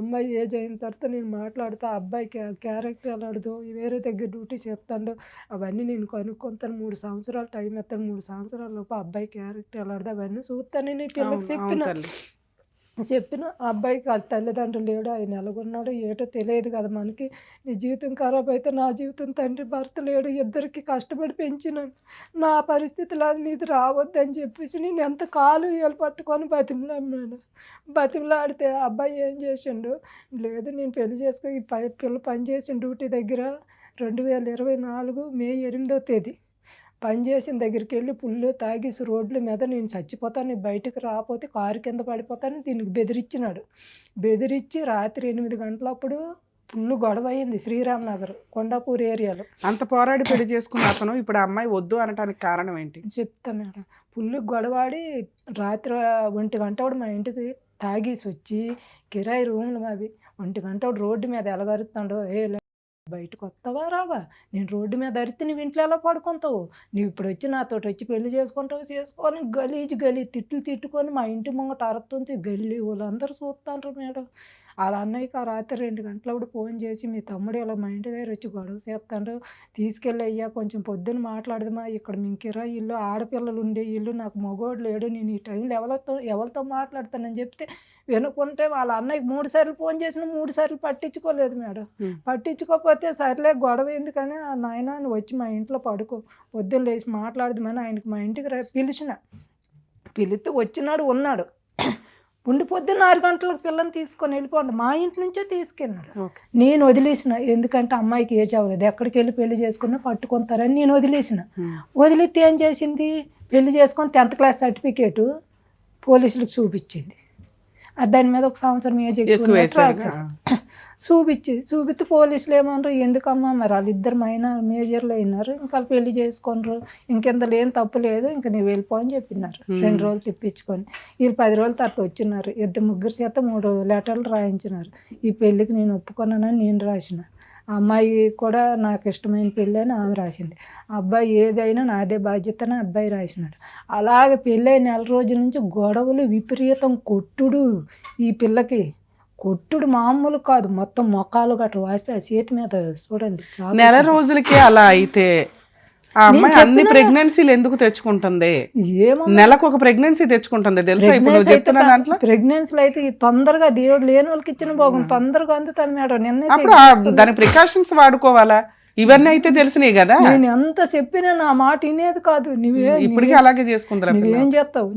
అమ్మాయి ఏజ్ అయిన తర్వాత నేను మాట్లాడతా, అబ్బాయికి క్యారెక్టర్ వెళ్ళాడు, వేరే దగ్గర డ్యూటీ చేస్తాడు, అవన్నీ నేను కనుక్కుంటాను, 3 సంవత్సరాలు టైం ఎత్తాను, 3 సంవత్సరాల లోపు అబ్బాయి క్యారెక్టర్ వెళ్ళాడు, అవన్నీ చూస్తాను నేను పిల్లకి చెప్పిన. అబ్బాయికి తల్లిదండ్రులు లేడు, ఆయన ఎలాగున్నాడో ఏటో తెలియదు కదా మనకి. నీ జీవితం ఖరాబ్ అయితే నా జీవితం, తండ్రి భర్త లేడు, ఇద్దరికి కష్టపడి పెంచినాను, నా పరిస్థితులు అది నీది రావద్దని చెప్పేసి నేను ఎంత కాలు ఏలు పట్టుకొని బతిమలాడితే అబ్బాయి ఏం చేసిండు, లేదు నేను పెళ్లి చేసుకో, ఈ పిల్ల పనిచేసిన డ్యూటీ దగ్గర 2024 మే 8వ తేదీ పనిచేసిన దగ్గరికి వెళ్ళి పుల్లు తాగేసి రోడ్ల మీద నేను చచ్చిపోతాను, నేను బయటకు రాకపోతే కారు కింద పడిపోతాను దీనికి బెదిరించినాడు. బెదిరించి రాత్రి 8 గంటలప్పుడు ఫుల్ గొడవ అయింది శ్రీరామ్ నగర్ కొండాపూర్ ఏరియాలో. అంత పోరాడి పెళ్లి చేసుకున్న అతను ఇప్పుడు అమ్మాయి వద్దు అనటానికి కారణం ఏంటి చెప్తా మేడం. ఫుల్ గొడవాడి రాత్రి 1 గంట మా ఇంటికి తాగేసి వచ్చి కిరాయి రూమ్లు అవి 1 గంట రోడ్డు మీద ఎలగరుతాడు. బయటకు వస్తావా రావా, నేను రోడ్డు మీద అరితే నువ్వు ఇంట్లో ఎలా పడుకుంటావు, నువ్వు ఇప్పుడు వచ్చి నాతో వచ్చి పెళ్లి చేసుకోవాలని గలీ తిట్టుకొని మా ఇంటి ముంగట అరుతుంది. గల్లీ వాళ్ళందరూ చూస్తాండ్రు మేడం. అలా అన్నయ్యకి ఆ రాత్రి 2 గంటలప్పుడు ఫోన్ చేసి మీ తమ్ముడు ఇలా మా ఇంటి దగ్గర వచ్చి గొడవ చేస్తాడు, తీసుకెళ్ళి అయ్యా కొంచెం పొద్దున్న మాట్లాడదామా, ఇక్కడ మేము కిరాయి ఇల్లు, ఆడపిల్లలు ఉండే ఇల్లు, నాకు మగోడు లేడు, నేను ఈ టైంలో ఎవరితో మాట్లాడతానని చెప్తే వినుకుంటే వాళ్ళ అన్నయ్యకి 3 సార్లు ఫోన్ చేసిన 3 సార్లు పట్టించుకోలేదు మేడం. పట్టించుకోకపోతే సర్లే గొడవ ఎందుకని, నాయన నువ్వు వచ్చి మా ఇంట్లో పడుకో, పొద్దున్న లేచి మాట్లాడదామని ఆయనకి మా ఇంటికి పిలిచిన. పిలిస్తే వచ్చినాడు, ఉన్నాడు. ఉండి పొద్దున్న 6 గంటలకు పిల్లని తీసుకొని వెళ్ళిపోండి, మా ఇంటి నుంచే తీసుకెళ్ళాడు. ఓకే. నేను వదిలేసిన, ఎందుకంటే అమ్మాయికి ఏజ్ అవ్వలేదు, ఎక్కడికి వెళ్ళి పెళ్లి చేసుకున్నా పట్టుకుంటారని నేను వదిలేసిన. వదిలితే ఏం చేసింది, పెళ్లి చేసుకొని 10th క్లాస్ సర్టిఫికేటు పోలీసులకు చూపించింది. దాని మీద 1 సంవత్సరం ఏజ్ ఎక్కువ చూపిస్తే పోలీసులు ఏమన్నారు, ఎందుకమ్మా మరి వాళ్ళిద్దరు మేజర్లు అయినారు, ఇంకా పెళ్లి చేసుకున్నారు, ఇంకెంత ఏం తప్పు లేదు, ఇంకా నువ్వు వెళ్ళిపో అని చెప్పినారు. 2 రోజులు తిప్పించుకొని వీళ్ళు 10 రోజుల తర్వాత వచ్చినారు. 2 చేత 3 లెటర్లు రాయించినారు. ఈ పెళ్ళికి నేను ఒప్పుకున్నానని నేను రాసిన, ఆ అమ్మాయి కూడా నాకు ఇష్టమైన పెళ్ళి అని ఆమె రాసింది. ఆ అబ్బాయి ఏదైనా నాదే బాధ్యత అని అబ్బాయి రాసినాడు. అలాగే పెళ్ళి 4 రోజుల నుంచి గొడవలు, విపరీతం కొట్టుడు, ఈ పిల్లకి కొట్టుడు మామూలు కాదు, మొత్తం మొక్కలు గట్రా వాసిపోయి ఆ చేతి మీద చూడండి. నెల రోజులకి అలా అయితే ఆ అమ్మాయి అన్ని ప్రెగ్నెన్సీలు ఎందుకు తెచ్చుకుంటుంది? ఏమో నెలకు ఒక ప్రెగ్నెన్సీ తెచ్చుకుంటుంది తెలుసా? ఇప్పుడు నువ్వు చెప్తున్న దాంట్లో ప్రెగ్నెన్సీలు అయితే తొందరగా దేవుడు లేని వాళ్ళకి ఇచ్చిన భోగం తొందరగా అందుతుంది మేడం. నిన్న అప్పుడు దాని ప్రికాషన్స్ వాడుకోవాలా? ఇవన్నీ అయితే తెలిసినాయి కదా. నేను ఎంత చెప్పినా నా మాట వినేది కాదు. ఇప్పటికీ అలాగే చేసుకుంటారు. నువ్వేం చేస్తావు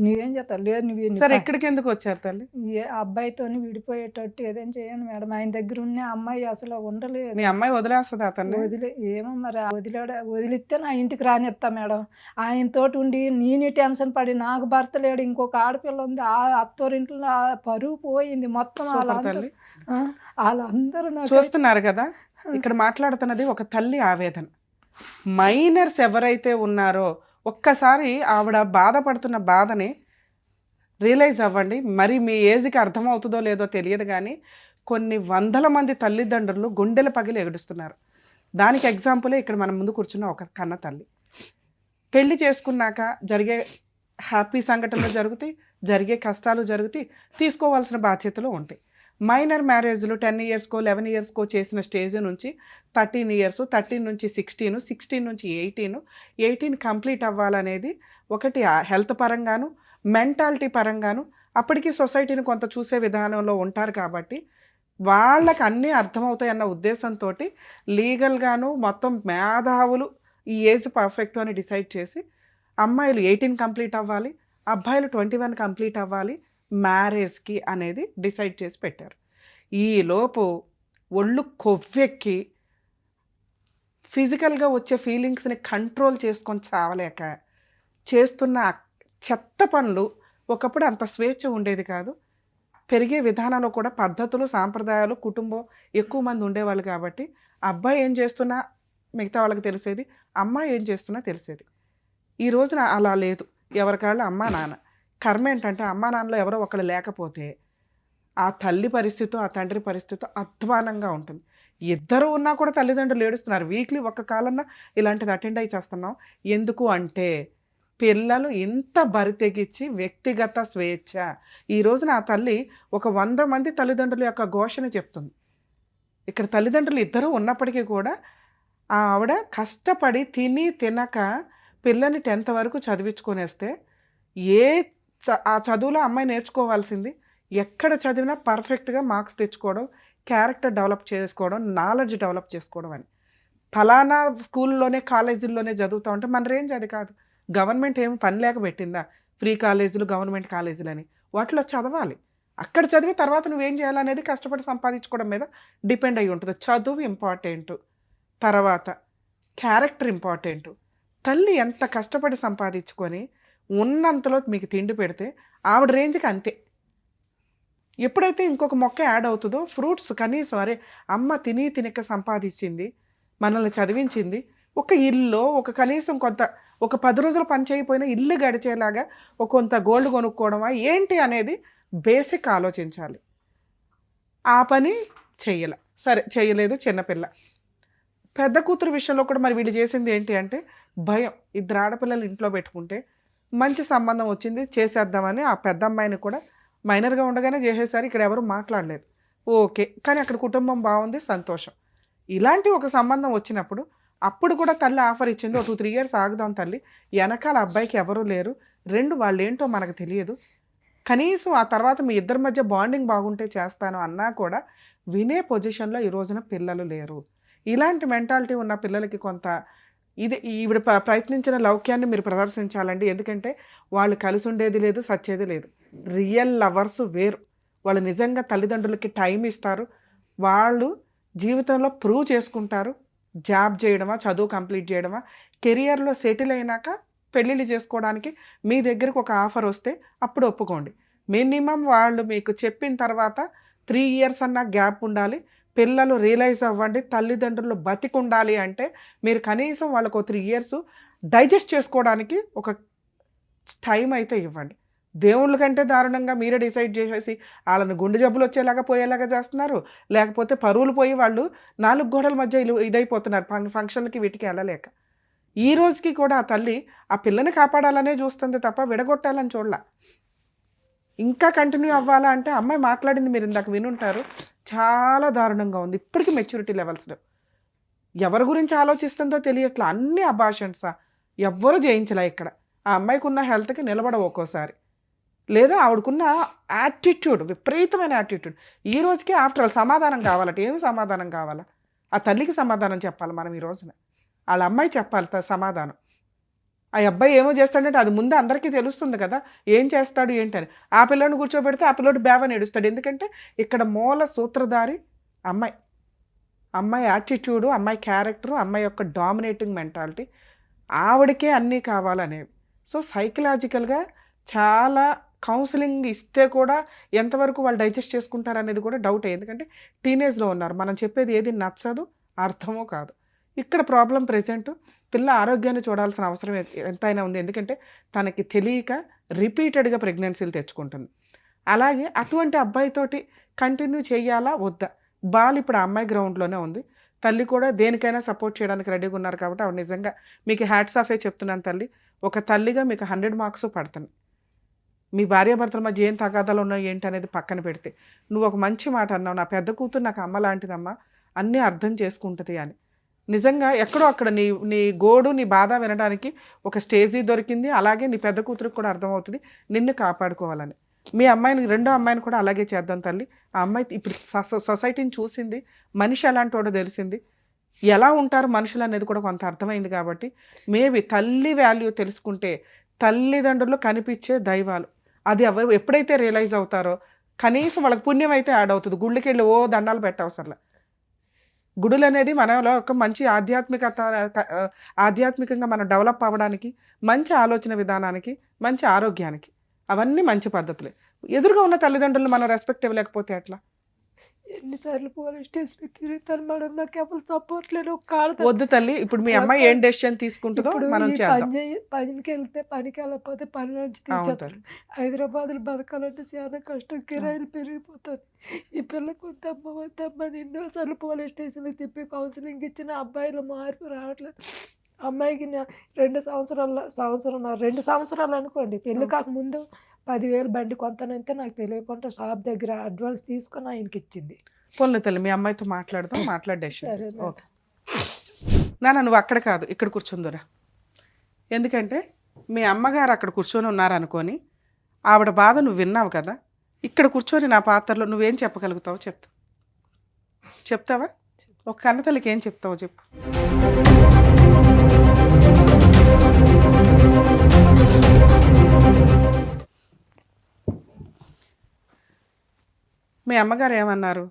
లేదు నువ్వు సరే ఎక్కడికి ఎందుకు వచ్చారు తల్లి? ఏ అబ్బాయితో విడిపోయేటట్టు ఏదైనా చేయండి మేడం. ఆయన దగ్గర ఉన్న అమ్మాయి అసలు ఉండలేదు. మీ అమ్మాయి వదిలేస్తుంది అతన్ని? ఏమో మరి వదిలిస్తే నా ఇంటికి రానిస్తా మేడం. ఆయనతోటి ఉండి నేనే టెన్షన్ పడి, నాకు భర్త లేడు, ఇంకొక ఆడపిల్ల ఉంది, ఆ అత్తోరింట్లో పరువు పోయింది మొత్తం. వాళ్ళందరూ చూస్తున్నారు కదా, ఇక్కడ మాట్లాడుతున్నది ఒక తల్లి ఆవేదన. మైనర్స్ ఎవరైతే ఉన్నారో ఒక్కసారి ఆవిడ బాధపడుతున్న బాధని రియలైజ్ అవ్వండి. మరి మీ ఏజ్కి అర్థమవుతుందో లేదో తెలియదు కానీ కొన్ని వందల మంది తల్లిదండ్రులు గుండెల పగిలి ఎగుడుస్తున్నారు. దానికి ఎగ్జాంపులే ఇక్కడ మన ముందు కూర్చున్న ఒక కన్న తల్లి. పెళ్లి చేసుకున్నాక జరిగే హ్యాపీ సంఘటనలు జరుగుతాయి, జరిగే కష్టాలు జరుగుతాయి, తీసుకోవాల్సిన బాధ్యతలు ఉంటాయి. మైనర్ మ్యారేజ్లు 10 ఇయర్స్కో 11 ఇయర్స్కో చేసిన స్టేజ్ నుంచి 13 ఇయర్స్, 13 నుంచి 16, 16 నుంచి 18 కంప్లీట్ అవ్వాలనేది ఒకటి హెల్త్ పరంగాను మెంటాలిటీ పరంగాను అప్పటికి సొసైటీని కొంత చూసే విధానంలో ఉంటారు కాబట్టి వాళ్ళకి అన్నీ అర్థమవుతాయి అన్న ఉద్దేశంతో లీగల్గాను మొత్తం మేధావులు ఈ ఏజ్ పర్ఫెక్ట్ అని డిసైడ్ చేసి అమ్మాయిలు 18 కంప్లీట్ అవ్వాలి, అబ్బాయిలు 21 కంప్లీట్ అవ్వాలి మ్యారేజ్కి అనేది డిసైడ్ చేసి పెట్టారు. ఈలోపు ఒళ్ళు కొవ్వెక్కి ఫిజికల్గా వచ్చే ఫీలింగ్స్ని కంట్రోల్ చేసుకొని చావలేక చేస్తున్న చెత్త పనులు. ఒకప్పుడు అంత స్వేచ్ఛ ఉండేది కాదు. పెరిగే విధానంలో కూడా పద్ధతులు, సాంప్రదాయాలు, కుటుంబం ఎక్కువ మంది ఉండేవాళ్ళు కాబట్టి అబ్బాయి ఏం చేస్తున్నా మిగతా వాళ్ళకి తెలిసేది, అమ్మాయి ఏం చేస్తున్నా తెలిసేది. ఈ రోజున అలా లేదు. ఎవరికాళ్ళు అమ్మా నాన్న. కర్మ ఏంటంటే అమ్మా నాన్నలో ఎవరో ఒకళ్ళు లేకపోతే ఆ తల్లి పరిస్థితి, ఆ తండ్రి పరిస్థితి అధ్వానంగా ఉంటుంది. ఇద్దరు ఉన్నా కూడా తల్లిదండ్రులు ఏడుస్తున్నారు. వీక్లీ ఒక్క కాలన్నా ఇలాంటిది అటెండ్ అయి చేస్తున్నాం. ఎందుకు అంటే పిల్లలు ఇంత బరితెగించి వ్యక్తిగత స్వేచ్ఛ. ఈ రోజున ఆ తల్లి ఒక 100 మంది తల్లిదండ్రుల యొక్క ఘోషణ చెప్తుంది. ఇక్కడ తల్లిదండ్రులు ఇద్దరు ఉన్నప్పటికీ కూడా ఆవిడ కష్టపడి తిని తినక పిల్లని 10th వరకు చదివించుకొనేస్తే ఆ చదువులో అమ్మాయి నేర్చుకోవాల్సింది ఎక్కడ చదివినా పర్ఫెక్ట్గా మార్క్స్ తెచ్చుకోవడం, క్యారెక్టర్ డెవలప్ చేసుకోవడం, నాలెడ్జ్ డెవలప్ చేసుకోవడం అని. ఫలానా స్కూల్లోనే కాలేజీల్లోనే చదువుతూ ఉంటే మన రేంజ్ అది కాదు. గవర్నమెంట్ ఏమి పని లేక పెట్టిందా ఫ్రీ కాలేజీలు, గవర్నమెంట్ కాలేజీలు అని? వాటిలో చదవాలి. అక్కడ చదివి తర్వాత నువ్వేం చేయాలనేది కష్టపడి సంపాదించుకోవడం మీద డిపెండ్ అయి ఉంటుంది. చదువు ఇంపార్టెంట్, తర్వాత క్యారెక్టర్ ఇంపార్టెంట్. తల్లి ఎంత కష్టపడి సంపాదించుకొని ఉన్నంతలో మీకు తిండి పెడితే ఆవిడ రేంజ్కి అంతే. ఎప్పుడైతే ఇంకొక మొక్క యాడ్ అవుతుందో ఫ్రూట్స్ కనీసం అరే అమ్మ తినక సంపాదించింది, మనల్ని చదివించింది, ఒక ఇల్లు ఒక కనీసం కొంత ఒక 10 రోజులు పని చేయకపోయినా ఇల్లు గడిచేలాగా ఒక కొంత గోల్డ్ కొనుక్కోవడమా ఏంటి అనేది బేసిక్ ఆలోచించాలి. ఆ పని చెయ్యాల. సరే చేయలేదు చిన్నపిల్ల. పెద్ద కూతురు విషయంలో కూడా మరి వీళ్ళు చేసింది ఏంటి అంటే భయం. 2 ఆడపిల్లలు ఇంట్లో పెట్టుకుంటే మంచి సంబంధం వచ్చింది చేసేద్దామని ఆ పెద్ద అమ్మాయిని కూడా మైనర్గా ఉండగానే చేసేసారు. ఇక్కడ ఎవరు మాట్లాడలేదు, ఓకే. కానీ అక్కడ కుటుంబం బాగుంది, సంతోషం. ఇలాంటి ఒక సంబంధం వచ్చినప్పుడు అప్పుడు కూడా తల్లి ఆఫర్ ఇచ్చింది, 2-3 ఇయర్స్ ఆగుదాం తల్లి, వెనకాల అబ్బాయికి ఎవరూ లేరు, 2 వాళ్ళు ఏంటో మనకు తెలియదు, కనీసం ఆ తర్వాత మీ ఇద్దరి మధ్య బాండింగ్ బాగుంటే చేస్తాను అన్నా కూడా వినే పొజిషన్లో ఈ రోజున పిల్లలు లేరు. ఇలాంటి మెంటాలిటీ ఉన్న పిల్లలకి కొంత ఇది ఈవిడ ప్రయత్నించిన లౌక్యాన్ని మీరు ప్రదర్శించాలండి. ఎందుకంటే వాళ్ళు కలిసి ఉండేది లేదు, సచ్చేది లేదు. రియల్ లవర్స్ వేరు. వాళ్ళు నిజంగా తల్లిదండ్రులకి టైం ఇస్తారు. వాళ్ళు జీవితంలో ప్రూవ్ చేసుకుంటారు. జాబ్ చేయడమా, చదువు కంప్లీట్ చేయడమా, కెరియర్లో సెటిల్ అయినాక పెళ్ళిళ్ళు చేసుకోవడానికి మీ దగ్గరకు ఒక ఆఫర్ వస్తే అప్పుడు ఒప్పుకోండి. మినిమం వాళ్ళు మీకు చెప్పిన తర్వాత 3 years అన్నా గ్యాప్ ఉండాలి. పిల్లలు రియలైజ్ అవ్వండి, తల్లిదండ్రులు బతికుండాలి అంటే మీరు కనీసం వాళ్ళకు 3 years డైజెస్ట్ చేసుకోవడానికి ఒక టైం అయితే ఇవ్వండి. దేవుళ్ళ కంటే దారుణంగా మీరే డిసైడ్ చేసేసి వాళ్ళని గుండె జబ్బులు వచ్చేలాగా పోయేలాగా చేస్తున్నారు. లేకపోతే పరువులు పోయి వాళ్ళు 4 గోడల మధ్య ఇదైపోతున్నారు ఫంక్షన్లకి వీటికి వెళ్ళలేక. ఈ రోజుకి కూడా ఆ తల్లి ఆ పిల్లని కాపాడాలనే చూస్తుంది తప్ప విడగొట్టాలని చూడలా. ఇంకా కంటిన్యూ అవ్వాలా అంటే అమ్మాయి మాట్లాడింది మీరు ఇందాక వినుంటారు, చాలా దారుణంగా ఉంది. ఇప్పటికీ మెచ్యూరిటీ లెవెల్స్లో ఎవరి గురించి ఆలోచిస్తుందో తెలియట్లా. అన్ని అబార్షన్సా, ఎవ్వరూ చేయించలే ఇక్కడ. ఆ అమ్మాయికి ఉన్న హెల్త్కి నిలబడవు ఒక్కోసారి, లేదా ఆవిడకున్న యాటిట్యూడ్, విపరీతమైన యాటిట్యూడ్. ఈ రోజుకి ఆఫ్టర్ ఆల్ సమాధానం కావాలట. ఏమి సమాధానం కావాలా? ఆ తల్లికి సమాధానం చెప్పాలి మనం ఈ రోజున. వాళ్ళ అమ్మాయి చెప్పాలి సమాధానం. ఆ అబ్బాయి ఏమో చేస్తాడంటే అది ముందు అందరికీ తెలుస్తుంది కదా, ఏం చేస్తాడు ఏంటని. ఆ పిల్లోడిని కూర్చోబెడితే ఆ పిల్లోడు బేవని ఏడుస్తాడు. ఎందుకంటే ఇక్కడ మూల సూత్రధారి అమ్మాయి. అమ్మాయి యాటిట్యూడు, అమ్మాయి క్యారెక్టరు, అమ్మాయి యొక్క డామినేటింగ్ మెంటాలిటీ, ఆవిడకే అన్నీ కావాలనేవి. సో సైకలాజికల్గా చాలా కౌన్సిలింగ్ ఇస్తే కూడా ఎంతవరకు వాళ్ళు డైజెస్ట్ చేసుకుంటారు అనేది కూడా డౌటే. ఎందుకంటే టీనేజ్లో ఉన్నారు. మనం చెప్పేది ఏది నచ్చదు, అర్థమో కాదు. ఇక్కడ ప్రాబ్లం ప్రెజెంట్ పిల్ల ఆరోగ్యాన్ని చూడాల్సిన అవసరం ఎంతైనా ఉంది. ఎందుకంటే తనకి తెలియక రిపీటెడ్గా ప్రెగ్నెన్సీలు తెచ్చుకుంటుంది. అలాగే అటువంటి అబ్బాయితోటి కంటిన్యూ చేయాలా వద్దా? బాల్ ఇప్పుడు ఆ అమ్మాయి గ్రౌండ్లోనే ఉంది. తల్లి కూడా దేనికైనా సపోర్ట్ చేయడానికి రెడీగా ఉన్నారు కాబట్టి ఆవిడ నిజంగా మీకు హ్యాట్స్ ఆఫే చెప్తున్నాను తల్లి. ఒక తల్లిగా మీకు 100 మార్క్స్ పడుతుంది. మీ భార్యాభర్తల మధ్య ఏం తగాదాలు ఉన్నాయో ఏంటి అనేది పక్కన పెడితే నువ్వు ఒక మంచి మాట అన్నావు, నా పెద్ద కూతురు నాకు అమ్మ లాంటిదమ్మా, అన్నీ అర్థం చేసుకుంటుంది అని. నిజంగా ఎక్కడో అక్కడ నీ గోడు, నీ బాధ వినడానికి ఒక స్టేజీ దొరికింది. అలాగే నీ పెద్ద కూతురికి కూడా అర్థమవుతుంది నిన్ను కాపాడుకోవాలని. మీ అమ్మాయిని, రెండో అమ్మాయిని కూడా అలాగే చేద్దాం తల్లి. ఆ అమ్మాయి ఇప్పుడు సొసైటీని చూసింది, మనిషి ఎలాంటి వాడో తెలిసింది, ఎలా ఉంటారు మనుషులు అనేది కూడా కొంత అర్థమైంది. కాబట్టి మేబీ తల్లి వాల్యూ తెలుసుకుంటే తల్లిదండ్రులు కనిపించే దైవాలు, అది ఎప్పుడైతే రియలైజ్ అవుతారో కనీసం వాళ్ళకి పుణ్యం అయితే యాడ్ అవుతుంది. గుళ్ళకి వెళ్ళి ఓ దండాలు పెట్టవసరలే. గుడులు అనేది మనలో ఒక మంచి ఆధ్యాత్మికంగా మనం డెవలప్ అవ్వడానికి, మంచి ఆలోచన విధానానికి, మంచి ఆరోగ్యానికి అవన్నీ మంచి పద్ధతులే. ఎదురుగా ఉన్న తల్లిదండ్రులను మనం రెస్పెక్ట్ ఇవ్వలేకపోతే ఎట్లా? ఎన్నిసార్లు పోలీస్ స్టేషన్ తిరుగుతాను మేడం, నాకు ఎవరు సపోర్ట్ లేదు. వద్దు తల్లి, ఇప్పుడు మీ అమ్మాయి ఏం డెసిషన్ తీసుకుంటుందో మనం చేద్దాం. పనికి వెళ్తే పనికి వెళ్ళకపోతే పని నుంచి తీసేస్తారు. హైదరాబాద్లో బతకాలంటే చాలా కష్టం, కిరాయిలు పెరిగిపోతుంది. ఈ పిల్లకి వద్దమ్మ ఎన్నోసార్లు పోలీస్ స్టేషన్కి తిప్పి కౌన్సిలింగ్ ఇచ్చిన అబ్బాయిలో మార్పు రావట్లేదు. అమ్మాయికి 2 సంవత్సరాలు అనుకోండి, పెళ్ళి కాకముందు 10,000 బండి కొంతనంతే నాకు తెలియకుండా షాప్ దగ్గర అడ్వాన్స్ తీసుకొని ఆయనకి ఇచ్చింది. పోన్లే తల్లి, మీ అమ్మాయితో మాట్లాడదాం, మాట్లాడేసి ఓకే నాన్న నువ్వు అక్కడ కాదు ఇక్కడ కూర్చుందురా. ఎందుకంటే మీ అమ్మగారు అక్కడ కూర్చొని ఉన్నారనుకొని ఆవిడ బాధ నువ్వు విన్నావు కదా, ఇక్కడ కూర్చొని నా పాత్రలో నువ్వేం చెప్పగలుగుతావో చెప్తావా? ఒక కన్నతల్లికి ఏం చెప్తావో చెప్పు. మీ అమ్మగారు ఏమన్నారు?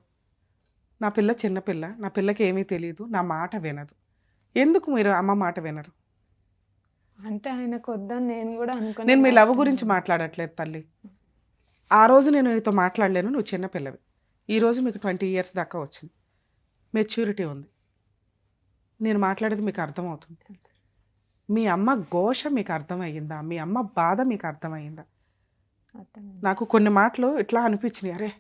నా పిల్ల చిన్నపిల్ల, నా పిల్లకి ఏమీ తెలియదు, నా మాట వినదు. ఎందుకు మీరు అమ్మ మాట వినరు? అంటే ఆయనకు వద్దని నేను కూడా అనుకున్నాను. నేను మీ లవ్ గురించి మాట్లాడట్లేదు తల్లి. ఆ రోజు నేను నీతో మాట్లాడలేను, నువ్వు చిన్నపిల్లవి. ఈరోజు మీకు 20 years దాకా వచ్చింది, మెచ్యూరిటీ ఉంది. నేను మాట్లాడేది మీకు అర్థమవుతుంది. మీ అమ్మ ఘోష మీకు అర్థమయ్యిందా? మీ అమ్మ బాధ మీకు అర్థమయ్యిందా? నాకు కొన్ని మాటలు ఇట్లా అనిపించినాయి, అరే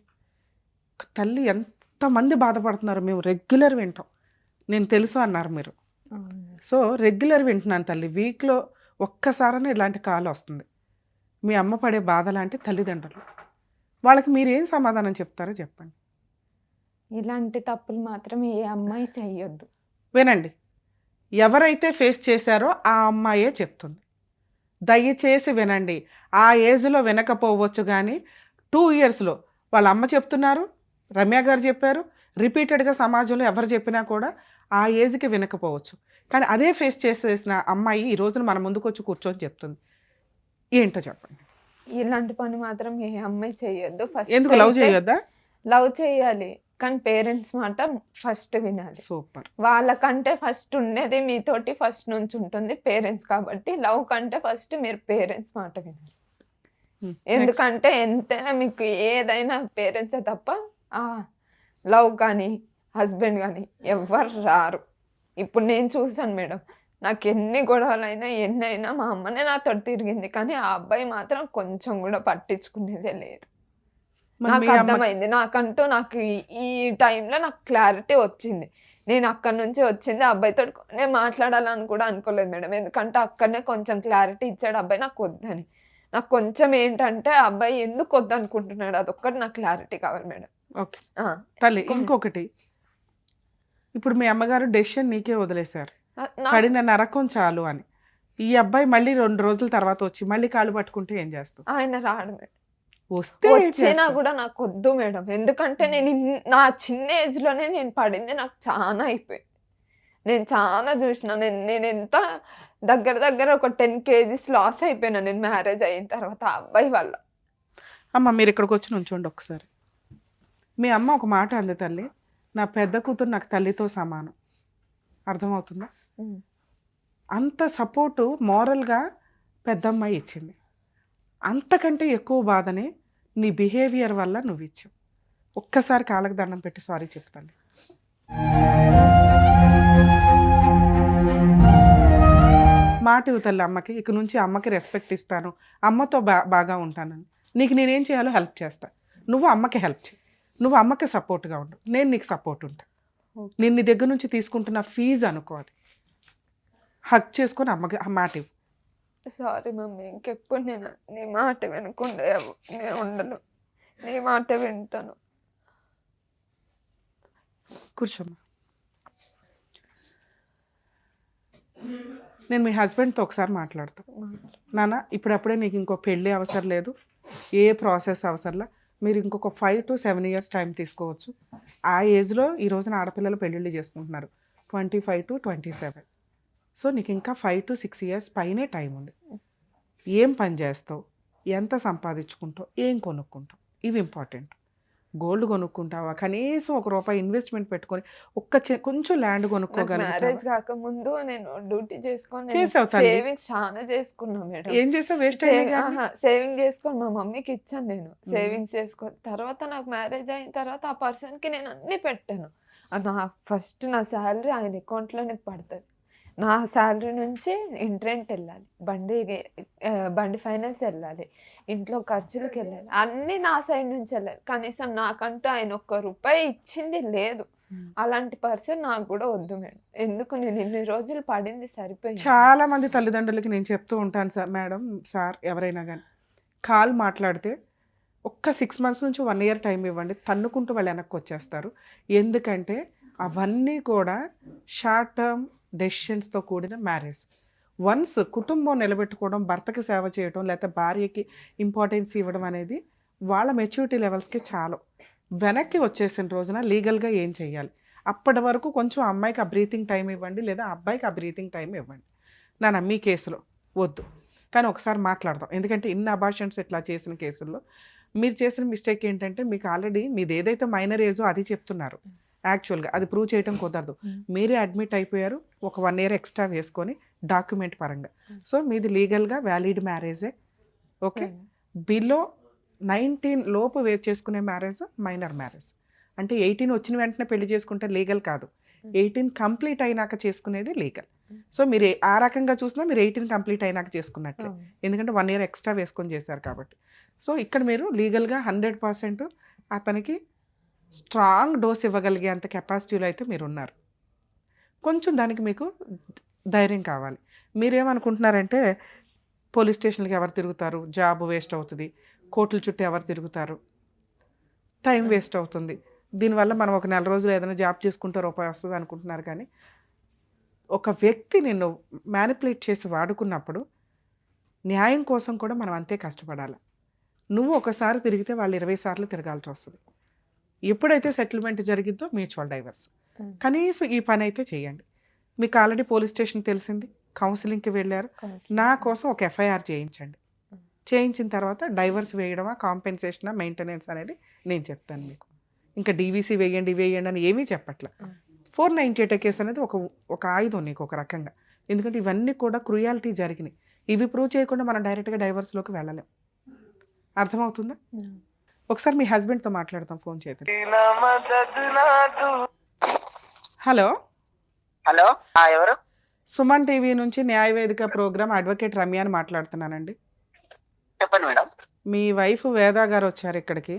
తల్లి ఎంతమంది బాధపడుతున్నారు, మేము రెగ్యులర్ వింటాం, నేను తెలుసు అన్నారు మీరు. సో రెగ్యులర్ వింటున్నాను తల్లి. వీక్లో ఒక్కసారైనా ఇలాంటి కాల్ వస్తుంది. మీ అమ్మ పడే బాధ లాంటి తల్లిదండ్రులు, వాళ్ళకి మీరు ఏం సమాధానం చెప్తారో చెప్పండి. ఇలాంటి తప్పులు మాత్రం ఏ అమ్మాయి చెయ్యొద్దు. వినండి, ఎవరైతే ఫేస్ చేశారో ఆ అమ్మాయే చెప్తుంది. దయచేసి వినండి. ఆ ఏజ్లో వినకపోవచ్చు కానీ 2 yearsలో వాళ్ళ అమ్మ చెప్తున్నారు, రమ్య గారు చెప్పారు, రిపీటెడ్గా సమాజంలో ఎవరు చెప్పినా కూడా ఆ ఏజ్కి వినకపోవచ్చు. కానీ అదే ఫేస్ చేసేసిన అమ్మాయి ఈ రోజున మన ముందుకు వచ్చి కూర్చొని చెప్తుంది. ఏంటో చెప్పండి. ఇలాంటి పని మాత్రం ఏ అమ్మాయి చేయొద్దు. ఎందుకు లవ్ చేయొద్దా? లవ్ చేయాలి, కానీ పేరెంట్స్ మాట ఫస్ట్ వినాలి. సూపర్. వాళ్ళకంటే ఫస్ట్ ఉండేది మీతోటి ఫస్ట్ నుంచి ఉంటుంది పేరెంట్స్, కాబట్టి లవ్ కంటే ఫస్ట్ మీరు పేరెంట్స్ మాట వినాలి. ఎందుకంటే ఎంతైనా మీకు ఏదైనా పేరెంట్సే తప్ప లవ్ కానీ హస్బెండ్ కానీ ఎవ్వరు రారు. ఇప్పుడు నేను చూసాను మేడం, నాకు ఎన్ని గొడవలైనా ఎన్నైనా మా అమ్మనే నాతో తిరిగింది, కానీ ఆ అబ్బాయి మాత్రం కొంచెం కూడా పట్టించుకునేదే లేదు. నాకు అర్థమైంది, నాకు ఈ టైంలో నాకు క్లారిటీ వచ్చింది. నేను అక్కడి నుంచి వచ్చింది అబ్బాయితో నేను మాట్లాడాలని కూడా అనుకోలేదు మేడం, ఎందుకంటే అక్కడనే కొంచెం క్లారిటీ ఇచ్చాడు అబ్బాయి నాకు వద్దని. నాకు కొంచెం ఏంటంటే అబ్బాయి ఎందుకు వద్దు అనుకుంటున్నాడు అదొక్కటి నాకు క్లారిటీ కావాలి మేడం. ఓకే తల్లి, ఇంకొకటి, ఇప్పుడు మీ అమ్మగారు డెసిషన్ నీకే వదిలేశారు, పడిన నరకం చాలు అని. ఈ అబ్బాయి మళ్ళీ 2 రోజుల తర్వాత వచ్చి మళ్ళీ కాళ్ళు పట్టుకుంటే ఏం చేస్తావు? ఆయన రాడు మేడం. వచ్చినా కూడా నాకు వద్దు మేడం, ఎందుకంటే నేను నా చిన్న ఏజ్ లోనే నేను పడింది నాకు చాలా అయిపోయింది. నేను చాలా చూసిన, నేను ఎంత దగ్గర ఒక 10 kgs లాస్ అయిపోయినా నేను మ్యారేజ్ అయిన తర్వాత ఆ అబ్బాయి వల్ల. అమ్మ మీరు ఇక్కడికి వచ్చి నుంచోండి ఒకసారి. మీ అమ్మ ఒక మాట అంది, తల్లి నా పెద్ద కూతురు నాకు తల్లితో సమానం. అర్థమవుతుందా? అంత సపోర్టు మోరల్గా పెద్దమ్మాయి ఇచ్చింది. అంతకంటే ఎక్కువ బాధని నీ బిహేవియర్ వల్ల నువ్వు ఇచ్చావు. ఒక్కసారి కాళ్ళకి దండం పెట్టి సారీ చెప్తాను. మాట ఇవ్వతల్లి అమ్మకి, ఇక నుంచి అమ్మకి రెస్పెక్ట్ ఇస్తాను, అమ్మతో బాగా ఉంటానని. నీకు నేనేం చేయాలో హెల్ప్ చేస్తా, నువ్వు అమ్మకి హెల్ప్ చేయి, నువ్వు అమ్మకి సపోర్ట్గా ఉండు, నేను నీకు సపోర్ట్ ఉంటా. నేను నీ దగ్గర నుంచి తీసుకుంటున్న ఫీజు అనుకో, అది హక్ చేసుకొని అమ్మకి మాట ఇవ్వు. సారీ మమ్మీ, ఇంకెప్పుడు నేను నీ మాట వినకుండా నేను ఉండను, నీ మాట వింటాను. కూర్చోమ్మా. నేను మీ హస్బెండ్తో ఒకసారి మాట్లాడతాను. నాన్న ఇప్పుడప్పుడే నీకు ఇంకో పెళ్ళి అవసరం లేదు, ఏ ప్రాసెస్ అవసరంలా, మీరు ఇంకొక 5 to 7 years టైం తీసుకోవచ్చు. ఆ ఏజ్లో ఈ రోజున ఆడపిల్లలు పెళ్ళిళ్ళు చేసుకుంటున్నారు 25 to 27. సో నీకు ఇంకా 5 to 6 years పైనే టైం ఉంది. ఏం పని చేస్తావు, ఎంత సంపాదించుకుంటావు, ఏం కొనుక్కుంటావు, ఇవి ఇంపార్టెంట్. గోల్డ్ కొనుక్కుంటావా, కనీసం ₹1 ఇన్వెస్ట్మెంట్ పెట్టుకొని కొంచెం ల్యాండ్ కొనుక్కోగలరు. మ్యారేజ్ కాకముందు నేను డ్యూటీ చేసుకొని సేవింగ్స్ చాలా చేసుకున్నా మేడం. ఏం చేసావు? వేస్ట్ సేవింగ్ చేసుకొని మా మమ్మీకి ఇచ్చాను నేను, సేవింగ్స్ చేసుకొని. తర్వాత నాకు మ్యారేజ్ అయిన తర్వాత ఆ పర్సన్ కి నేను అన్ని పెట్టాను. ఫస్ట్ నా శాలరీ ఆయన అకౌంట్లోనే పడుతుంది. నా శాలరీ నుంచి ఇంట్రెంట్ వెళ్ళాలి, బండి ఫైనాన్స్ వెళ్ళాలి, ఇంట్లో ఖర్చులకు వెళ్ళాలి, అన్నీ నా సైడ్ నుంచి వెళ్ళాలి. కనీసం నాకంటూ ఆయన ₹1 ఇచ్చింది లేదు. అలాంటి పర్సన్ నాకు కూడా వద్దు మేడం. ఎందుకు నేను ఇన్ని రోజులు పడింది సరిపోయింది. చాలా మంది తల్లిదండ్రులకి నేను చెప్తూ ఉంటాను సార్, మేడం సార్ ఎవరైనా కానీ కాల్ మాట్లాడితే ఒక్క 6 months నుంచి 1 year టైం ఇవ్వండి, తన్నుకుంటూ వాళ్ళు వెనక్కి వచ్చేస్తారు. ఎందుకంటే అవన్నీ కూడా షార్ట్ టర్మ్ డెసిషన్స్తో కూడిన మ్యారేజ్. వన్స్ కుటుంబం నిలబెట్టుకోవడం, భర్తకి సేవ చేయడం, లేకపోతే భార్యకి ఇంపార్టెన్స్ ఇవ్వడం అనేది వాళ్ళ మెచ్యూరిటీ లెవెల్స్కి చాలు. వెనక్కి వచ్చేసిన రోజున లీగల్గా ఏం చేయాలి, అప్పటి వరకు కొంచెం అమ్మాయికి ఆ బ్రీతింగ్ టైం ఇవ్వండి, లేదా అబ్బాయికి ఆ బ్రీతింగ్ టైం ఇవ్వండి. నా మీ కేసులో వద్దు, కానీ ఒకసారి మాట్లాడదాం. ఎందుకంటే ఇన్ని అబార్షన్స్ ఇట్లా చేసిన కేసుల్లో మీరు చేసిన మిస్టేక్ ఏంటంటే, మీకు ఆల్రెడీ మీది ఏదైతే మైనర్ ఏజో అది చెప్తున్నారు, యాక్చువల్గా అది ప్రూవ్ చేయడం కుదరదు. మీరే అడ్మిట్ అయిపోయారు, ఒక 1 year ఎక్స్ట్రా వేసుకొని డాక్యుమెంట్ పరంగా. సో మీది లీగల్గా వ్యాలిడ్ మ్యారేజే. ఓకే, బిలో 19 లోపు చేసుకునే మ్యారేజ్ మైనర్ మ్యారేజ్. అంటే 18 వచ్చిన వెంటనే పెళ్లి చేసుకుంటే లీగల్ కాదు, 18 కంప్లీట్ అయినాక చేసుకునేది లీగల్. సో మీరు ఆ రకంగా చూసినా మీరు 18 కంప్లీట్ అయినాక చేసుకున్నట్లే, ఎందుకంటే 1 year ఎక్స్ట్రా వేసుకొని చేశారు కాబట్టి. సో ఇక్కడ మీరు లీగల్గా 100% అతనికి స్ట్రాంగ్ డోస్ ఇవ్వగలిగే అంత కెపాసిటీలో అయితే మీరు ఉన్నారు. కొంచెం దానికి మీకు ధైర్యం కావాలి. మీరేమనుకుంటున్నారంటే పోలీస్ స్టేషన్కి ఎవరు తిరుగుతారు, జాబ్ వేస్ట్ అవుతుంది, కోర్టుల చుట్టూ ఎవరు తిరుగుతారు, టైం వేస్ట్ అవుతుంది, దీనివల్ల మనం ఒక 4 రోజులు ఏదైనా జాబ్ చేసుకుంటే ₹1 వస్తుంది అనుకుంటున్నారు. కానీ ఒక వ్యక్తి నిన్ను మ్యానిపులేట్ చేసి వాడుకున్నప్పుడు న్యాయం కోసం కూడా మనం అంతే కష్టపడాలి. నువ్వు ఒకసారి తిరిగితే వాళ్ళు 20 సార్లు తిరగాల్సి వస్తుంది. ఎప్పుడైతే సెటిల్మెంట్ జరిగిద్దో మ్యూచువల్ డైవర్స్. కనీసం ఈ పని అయితే చేయండి. మీకు ఆల్రెడీ పోలీస్ స్టేషన్ తెలిసింది, కౌన్సిలింగ్కి వెళ్ళారు. నా కోసం ఒక ఎఫ్ఐఆర్ చేయించండి. చేయించిన తర్వాత డైవర్స్ వేయడమా, కాంపెన్సేషనా, మెయింటెనెన్స్ అనేది నేను చెప్తాను మీకు. ఇంకా డీవీసీ వేయండి అని ఏమీ చెప్పట్లే. 498 కేసు అనేది ఒక ఆయుధం నీకు ఒక రకంగా. ఎందుకంటే ఇవన్నీ కూడా క్రూయాలిటీ జరిగినాయి. ఇవి ప్రూవ్ చేయకుండా మనం డైరెక్ట్గా డైవర్స్లోకి వెళ్ళలేం. అర్థమవుతుందా? ఒకసారి మీ హస్బెండ్తో మాట్లాడతాం, ఫోన్ చేద్దాం. హలో హలో, ఎవరు? సుమన్ టీవీ నుంచి న్యాయవేదిక ప్రోగ్రామ్ అడ్వకేట్ రమ్య అని మాట్లాడుతున్నానండి. చెప్పండి మేడం. మీ వైఫ్ వేదా గారు వచ్చారు ఇక్కడికి,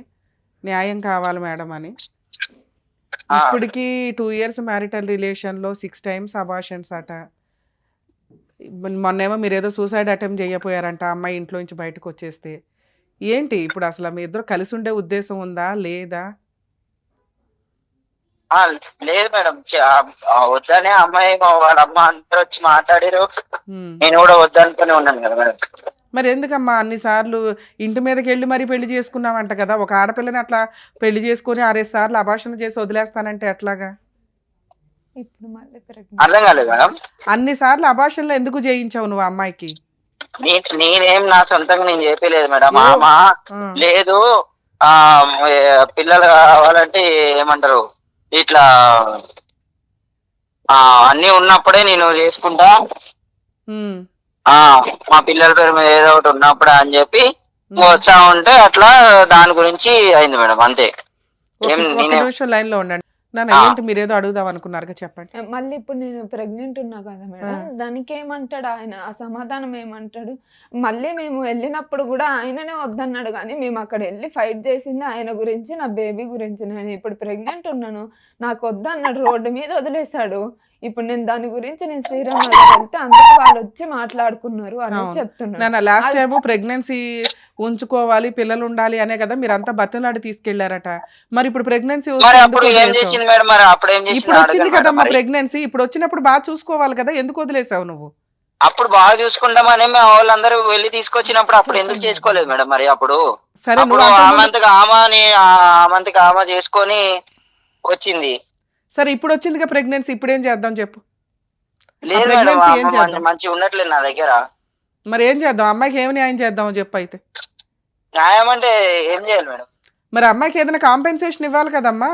న్యాయం కావాలి మేడం అని. ఇప్పటికి 2 years మ్యారిటల్ రిలేషన్లో 6 times అబార్షన్స్ అట. మొన్నేమో మీరు ఏదో సూసైడ్ అటెంప్ట్ చేయపోయారంట అమ్మాయి ఇంట్లో నుంచి బయటకు వచ్చేస్తే. ఏంటి ఇప్పుడు అసలు మీ ఇద్దరు కలిసి ఉండే ఉద్దేశం ఉందా లేదా? లేదు మేడం, వద్దనే అమ్మాయి వాళ్ళ అమ్మ అందరూ వచ్చి మాట్లాడారు. నేను కూడా వద్దనుకుని ఉన్నాను కదా మేడం. మరి ఎందుకమ్మా అన్నిసార్లు ఇంటి మీదకి వెళ్ళి మరీ పెళ్లి చేసుకున్నామంట కదా? ఒక ఆడపిల్లని అట్లా పెళ్లి చేసుకుని 6 సార్లు అబార్షన్ చేసి వదిలేస్తానంటే ఎట్లాగా? ఇప్పుడు మళ్ళీ అర్థం కాలేదు మేడం. అన్నిసార్లు అబార్షన్లు ఎందుకు చేయించావు నువ్వు అమ్మాయికి? నేనేం నా సొంతంగా నేను చెప్పలేదు మేడం. అమ్మ లేదు, పిల్లలు కావాలంటే ఏమంటారు ఇట్లా అన్ని ఉన్నప్పుడే నేను చేసుకుంటా, మా పిల్లల పేరు మీద ఏదో ఒకటి ఉన్నప్పుడే అని చెప్పి వచ్చా ఉంటే అట్లా దాని గురించి అయింది మేడం, అంతే. లైన్ లో ఉండండి. ఏంటి మీరు ఏదో అడుగుదాం అనుకున్నారు, చెప్పండి. మళ్ళీ ఇప్పుడు నేను ప్రెగ్నెంట్ ఉన్నా కదా మేడం, దానికి ఏమంటాడు ఆయన? ఆ సమాధానం ఏమంటాడు? మళ్ళీ మేము వెళ్ళినప్పుడు కూడా ఆయననే వద్దన్నాడు, కానీ మేము అక్కడ వెళ్ళి ఫైట్ చేసింది ఆయన గురించి, నా బేబీ గురించి. నేను ఇప్పుడు ప్రెగ్నెంట్ ఉన్నాను, నాకు వద్దన్నాడు, రోడ్డు మీద వదిలేశాడు. ఇప్పుడు నేను దాని గురించి నేను శ్రీరామ్ నగర్ వెళ్తే అందుకు వాళ్ళు వచ్చి మాట్లాడుకున్నారు అని చెప్తున్నాను. లాస్ట్ టైం ప్రెగ్నెన్సీ ఉంచుకోవాలి, పిల్లలు ఉండాలి అనే కదా మీరు అంతా బతిలాడి తీసుకెళ్లారట. మరి ఇప్పుడు ప్రెగ్నెన్సీ ఇప్పుడు వచ్చింది కదమ్మా ప్రెగ్నెన్సీ, ఇప్పుడు వచ్చినప్పుడు బాగా చూసుకోవాలి కదా, ఎందుకు వదిలేసావు నువ్వు? అప్పుడు బాగా చూసుకుంటామని వాళ్ళందరూ వెళ్ళి తీసుకొచ్చినప్పుడు అప్పుడు ఎందుకు చేసుకోలేదు మేడం? మరి అప్పుడు సరే ఆమంతకి ఆమె చేసుకొని వచ్చింది. సరే ఇప్పుడు వచ్చిందిగా ప్రెగ్నెన్సీ, ఇప్పుడు ఏం చేద్దాం చెప్పు? లేదు మంచి ఉన్నట్లేదు నా దగ్గర. మరి ఏం చేద్దాం? అమ్మాయికి ఏమి న్యాయం చేద్దామో చెప్పు. అయితే న్యాయం అంటే ఏం చేయాలి మేడం? మరి అమ్మాయికి ఏదైనా కాంపెన్సేషన్ ఇవ్వాలి కదమ్మా.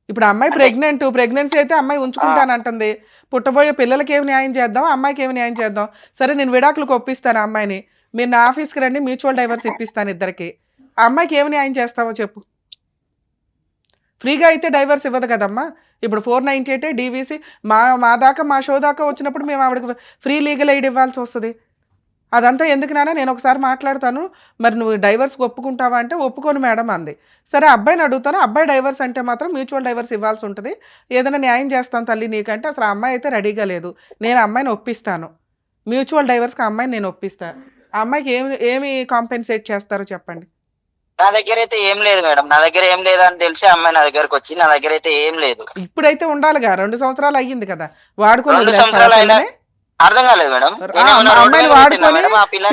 ఇప్పుడు అమ్మాయి ప్రెగ్నెన్సీ అయితే అమ్మాయి ఉంచుకుంటానంటుంది, పుట్టబోయే పిల్లలకి ఏమి న్యాయం చేద్దాం, అమ్మాయికి ఏమి న్యాయం చేద్దాం? సరే నేను విడాకులకు ఒప్పిస్తాను అమ్మాయిని, మీరు నా ఆఫీస్కి రండి, మ్యూచువల్ డైవర్స్ ఇప్పిస్తాను ఇద్దరికి. ఆ అమ్మాయికి ఏమి న్యాయం చేస్తావో చెప్పు. ఫ్రీగా అయితే డైవర్స్ ఇవ్వదు కదమ్మా. ఇప్పుడు 498 డీవీసీ మా దాకా, మా షో దాకా వచ్చినప్పుడు మేము ఆవిడకి ఫ్రీ లీగల్ ఎయిడ్ ఇవ్వాల్సి వస్తుంది. అదంతా ఎందుకు నాన్న, నేను ఒకసారి మాట్లాడతాను, మరి నువ్వు డైవర్స్కి ఒప్పుకుంటావా అంటే ఒప్పుకోను మేడం అంది. సరే అబ్బాయిని అడుగుతాను, అబ్బాయి డైవర్స్ అంటే మాత్రం మ్యూచువల్ డైవర్స్ ఇవ్వాల్సి ఉంటుంది, ఏదైనా న్యాయం చేస్తాను తల్లి నీకంటే. అసలు ఆ అమ్మాయి అయితే రెడీగా లేదు, నేను అమ్మాయిని ఒప్పిస్తాను, మ్యూచువల్ డైవర్స్కి ఆ అమ్మాయిని నేను ఒప్పిస్తాను. ఆ అమ్మాయికి ఏమి కాంపెన్సేట్ చేస్తారో చెప్పండి. నా దగ్గర అయితే ఏం లేదు మేడం, నా దగ్గర ఏం లేదు అని తెలిసి అమ్మాయి నా దగ్గరకు వచ్చి, నా దగ్గర అయితే ఏం లేదు. ఇప్పుడైతే ఉండాలిగా, 2 సంవత్సరాలు అయ్యింది కదా వాడుకొని. 2 సంవత్సరాలు అయినా అర్థం కాలేదు మేడం. అమ్మాయిని వాడుకొని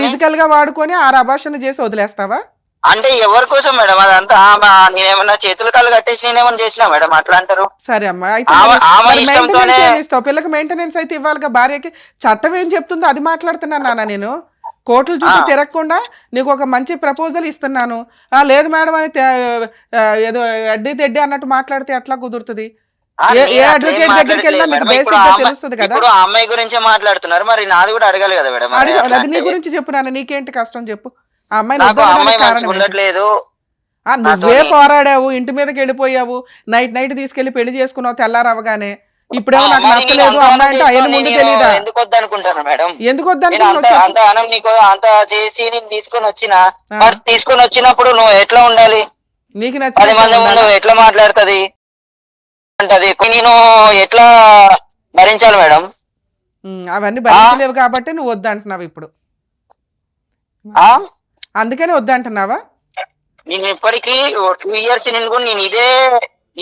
ఫిజికల్ గా వాడుకొని 6 అబార్షన్ చేసి వదిలేస్తావా? అంటే ఎవరి కోసం మేడం అదంతా? నేనేమన్నా చేతులు కాళ్ళు కట్టేసి నేనేమన్నా చేసినా మేడం అట్లా అంటారు? సరే అమ్మా, పిల్లకి మెయింటెనెన్స్ అయితే ఇవ్వాలిగా భార్యకి. చట్టం ఏం చెప్తుందో అది మాట్లాడుతున్నాను నాన్న. నేను కోర్టుల చుట్టూ తిరగకుండా నీకు ఒక మంచి ప్రపోజల్ ఇస్తున్నాను. లేదు మేడం అని ఏదో అడ్డీ తెడ్డి అన్నట్టు మాట్లాడితే ఎట్లా కుదురుతుంది? ఏ అడ్వకేట్ దగ్గరికి వెళ్ళినా మీకు బేసిక్ గా తెలుస్తుంది కదా. ఇప్పుడు అమ్మాయి గురించే మాట్లాడుతున్నారు, మరి నాది కూడా అడగాలి కదా మేడం. అది నీ గురించి చెప్పు నాన్న, నీకేంటి కష్టం చెప్పు. ఆ అమ్మాయి ఉండట్లేదు, నువ్వే పోరాడావు, ఇంటి మీదకి వెళ్ళిపోయావు, నైట్ తీసుకెళ్లి పెళ్లి చేసుకున్నావు తెల్లారవగానే. ఇప్పుడేమో నాకు నచ్చలేదు అమ్మాయి అంటే ఆయన ముందు తెలీదా? ఎందుకు వద్దనుకుంటాను మేడం? ఎందుకు అంత చేసి నేను తీసుకొని వచ్చినప్పుడు నువ్వు ఎట్లా ఉండాలి? నీకు 10 మంది ముందు ఎట్లా మాట్లాడుతుంది అంటది, నేను ఎట్లా భరించాలి మేడం? అవన్నీ భరించలేవు కాబట్టి నువ్వు వద్దంటున్నావు ఇప్పుడు, అందుకని వద్దంటున్నావా? నేను ఇప్పటికీ 2 years నేను కూడా నేను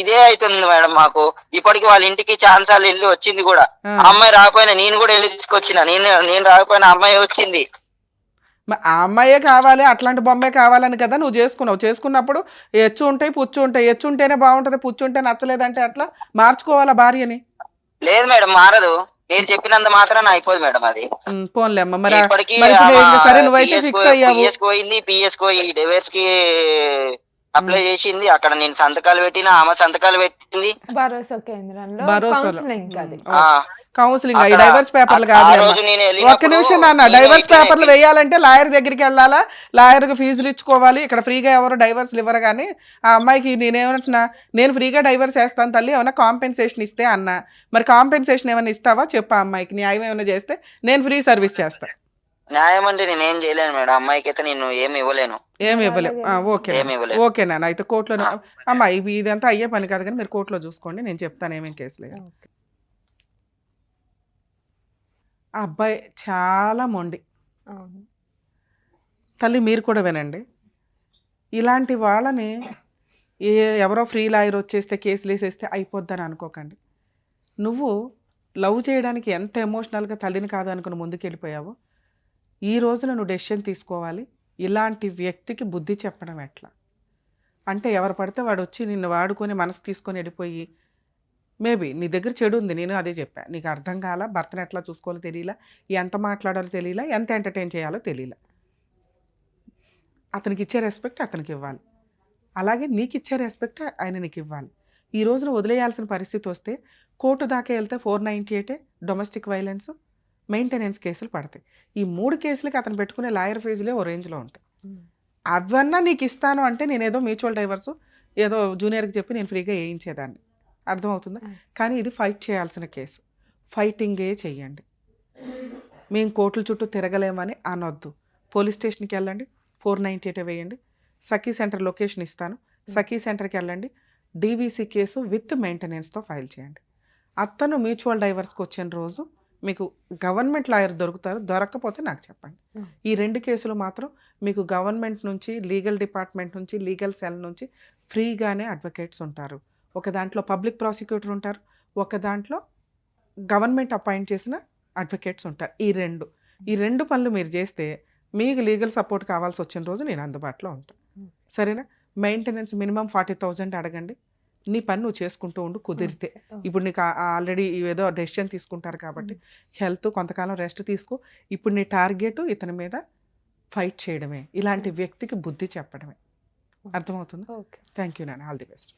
ఇదే అవుతుంది మేడం. మాకు ఇప్పటికి వాళ్ళ ఇంటికి ఛాన్సాలు వెళ్ళి వచ్చింది కూడా. అమ్మాయి రాకపోయినా నేను కూడా వెళ్ళి తీసుకొచ్చిన, నేను రాకపోయినా అమ్మాయి వచ్చింది. ఆ అమ్మాయే కావాలి, అట్లాంటి బొమ్మే కావాలని కదా నువ్వు చేసుకున్నప్పుడు ఎచ్చు ఉంటాయి పుచ్చు ఉంటాయి. ఎచ్చు ఉంటేనే బాగుంటుంది, పుచ్చు ఉంటే నచ్చలేదంటే అట్లా మార్చుకోవాలా భార్యని? లేదు మేడం మారదు, మీరు చెప్పినంత మాత్రాన అయిపోదు మేడం అది. పోన్లే అమ్మ, మరి ఇప్పటికీ మరి ఇప్పుడు ఆమె సరే నువ్వైతే ఫిక్స్ అయ్యావు. పిఎస్ పోయింది, పిఎస్ ఈ డివైస్ కి అప్లై చేసింది, అక్కడ నేను సంతకాలు పెట్టిన, ఆమె సంతకాలు పెట్టింది. భరోసా కేంద్రంలో భరోసాలో. కౌన్సిలింగ్ అది. ఆ, కౌన్సిలింగ్ అక్కడ డైవర్స్ పేపర్లు కాదు ఆ అమ్మ. రోజు నేను ఒక్క వెళ్ళినప్పుడు నిమిషం నాన్న, నేను డైవర్స్ ఇట్లనే పేపర్లు వేయాలంటే లాయర్ దగ్గరికి వెళ్ళాలా, లాయర్కి ఫీజులు ఇచ్చుకోవాలి. ఇక్కడ ఫ్రీగా ఎవరు డైవర్స్లు ఇవ్వరు. కానీ ఆ అమ్మాయికి నేనేమంటున్నా, నేను ఫ్రీగా డైవర్స్ వేస్తాను తల్లి, ఏమైనా కాంపెన్సేషన్ ఇస్తే అన్నా. మరి కాంపెన్సేషన్ ఏమైనా ఇస్తావా చెప్పు ఆ అమ్మాయికి, న్యాయం ఏమైనా చేస్తే నేను ఫ్రీ సర్వీస్ చేస్తాను. న్యాయం అంటే నేనేం చేయలేను మేడం, అమ్మాయికి అయితే నేను ఏమి ఇవ్వలేను. ఏమి ఇవ్వలేవు. ఓకే ఏమి ఇవ్వలేదు. ఓకే నాన్న, అయితే కోర్టులో అమ్మ ఇదంతా అయ్యే పని కాదు, కానీ మీరు కోర్టులో చూసుకోండి, నేను చెప్తాను ఏమేం కేసులు. ఓకే. ఆ అబ్బాయి చాలా మొండి అవును. తల్లి, మీరు కూడా వినండి. ఇలాంటి వాళ్ళని ఎవరో ఫ్రీ లాయర్ వచ్చేస్తే కేసులు వేసేస్తే అయిపోద్దని అనుకోకండి. నువ్వు లవ్ చేయడానికి ఎంత ఎమోషనల్గా తల్లిని కాదు అనుకుని ముందుకు వెళ్ళిపోయావో, ఈ రోజున నువ్వు డెసిషన్ తీసుకోవాలి. ఇలాంటి వ్యక్తికి బుద్ధి చెప్పడం ఎట్లా అంటే, ఎవరు పడితే వాడు వచ్చి నిన్ను వాడుకొని మనసు తీసుకొని వెళ్ళిపోయి, మేబీ నీ దగ్గర చెడు ఉంది, నేను అదే చెప్పా, నీకు అర్థం కాల, భర్తను ఎట్లా చూసుకోవాలో తెలియలా, ఎంత మాట్లాడాలో తెలియలా, ఎంత ఎంటర్టైన్ చేయాలో తెలియలా. అతనికి ఇచ్చే రెస్పెక్ట్ అతనికి ఇవ్వాలి, అలాగే నీకు ఇచ్చే రెస్పెక్ట్ ఆయన నీకు ఇవ్వాలి. ఈ రోజున వదిలేయాల్సిన పరిస్థితి వస్తే కోర్టు దాకా వెళ్తే 498 డొమెస్టిక్ వైలెన్స్, మెయింటెనెన్స్ కేసులు పడతాయి. ఈ 3 కేసులకి అతను పెట్టుకునే లాయర్ ఫీజులే ఓ రేంజ్లో ఉంటాయి. అవన్నా నీకు ఇస్తాను అంటే నేను ఏదో మ్యూచువల్ డైవర్స్ ఏదో జూనియర్కి చెప్పి నేను ఫ్రీగా వేయించేదాన్ని, అర్థమవుతుందా? కానీ ఇది ఫైట్ చేయాల్సిన కేసు, ఫైటింగే చెయ్యండి. మేము కోర్టుల చుట్టూ తిరగలేమని అనొద్దు. పోలీస్ స్టేషన్కి వెళ్ళండి, 498 వేయండి. సఖీ సెంటర్ లొకేషన్ ఇస్తాను, సఖీ సెంటర్కి వెళ్ళండి, డీవీసీ కేసు విత్ మెయింటెనెన్స్తో ఫైల్ చేయండి. అతను మ్యూచువల్ డైవర్స్కి వచ్చిన రోజు మీకు గవర్నమెంట్ లాయర్ దొరుకుతారు, దొరక్కపోతే నాకు చెప్పండి. ఈ 2 కేసులు మాత్రం మీకు గవర్నమెంట్ నుంచి, లీగల్ డిపార్ట్మెంట్ నుంచి, లీగల్ సెల్ నుంచి ఫ్రీగానే అడ్వకేట్స్ ఉంటారు. ఒక దాంట్లో పబ్లిక్ ప్రాసిక్యూటర్ ఉంటారు, ఒక దాంట్లో గవర్నమెంట్ అపాయింట్ చేసిన అడ్వకేట్స్ ఉంటారు. ఈ రెండు పనులు మీరు చేస్తే మీకు లీగల్ సపోర్ట్ కావాల్సి వచ్చిన రోజు నేను అందుబాటులో ఉంటాను, సరేనా? మెయింటెనెన్స్ మినిమం 40,000 అడగండి. నీ పని నువ్వు చేసుకుంటూ ఉండు కుదిరితే. ఇప్పుడు నీకు ఆల్రెడీ ఏదో డెసిషన్ తీసుకుంటారు కాబట్టి హెల్త్ కొంతకాలం రెస్ట్ తీసుకో. ఇప్పుడు నీ టార్గెట్ ఇతని మీద ఫైట్ చేయడమే, ఇలాంటి వ్యక్తికి బుద్ధి చెప్పడమే, అర్థమవుతుంది? ఓకే. థ్యాంక్ యూ నాన్న, ఆల్ ది బెస్ట్.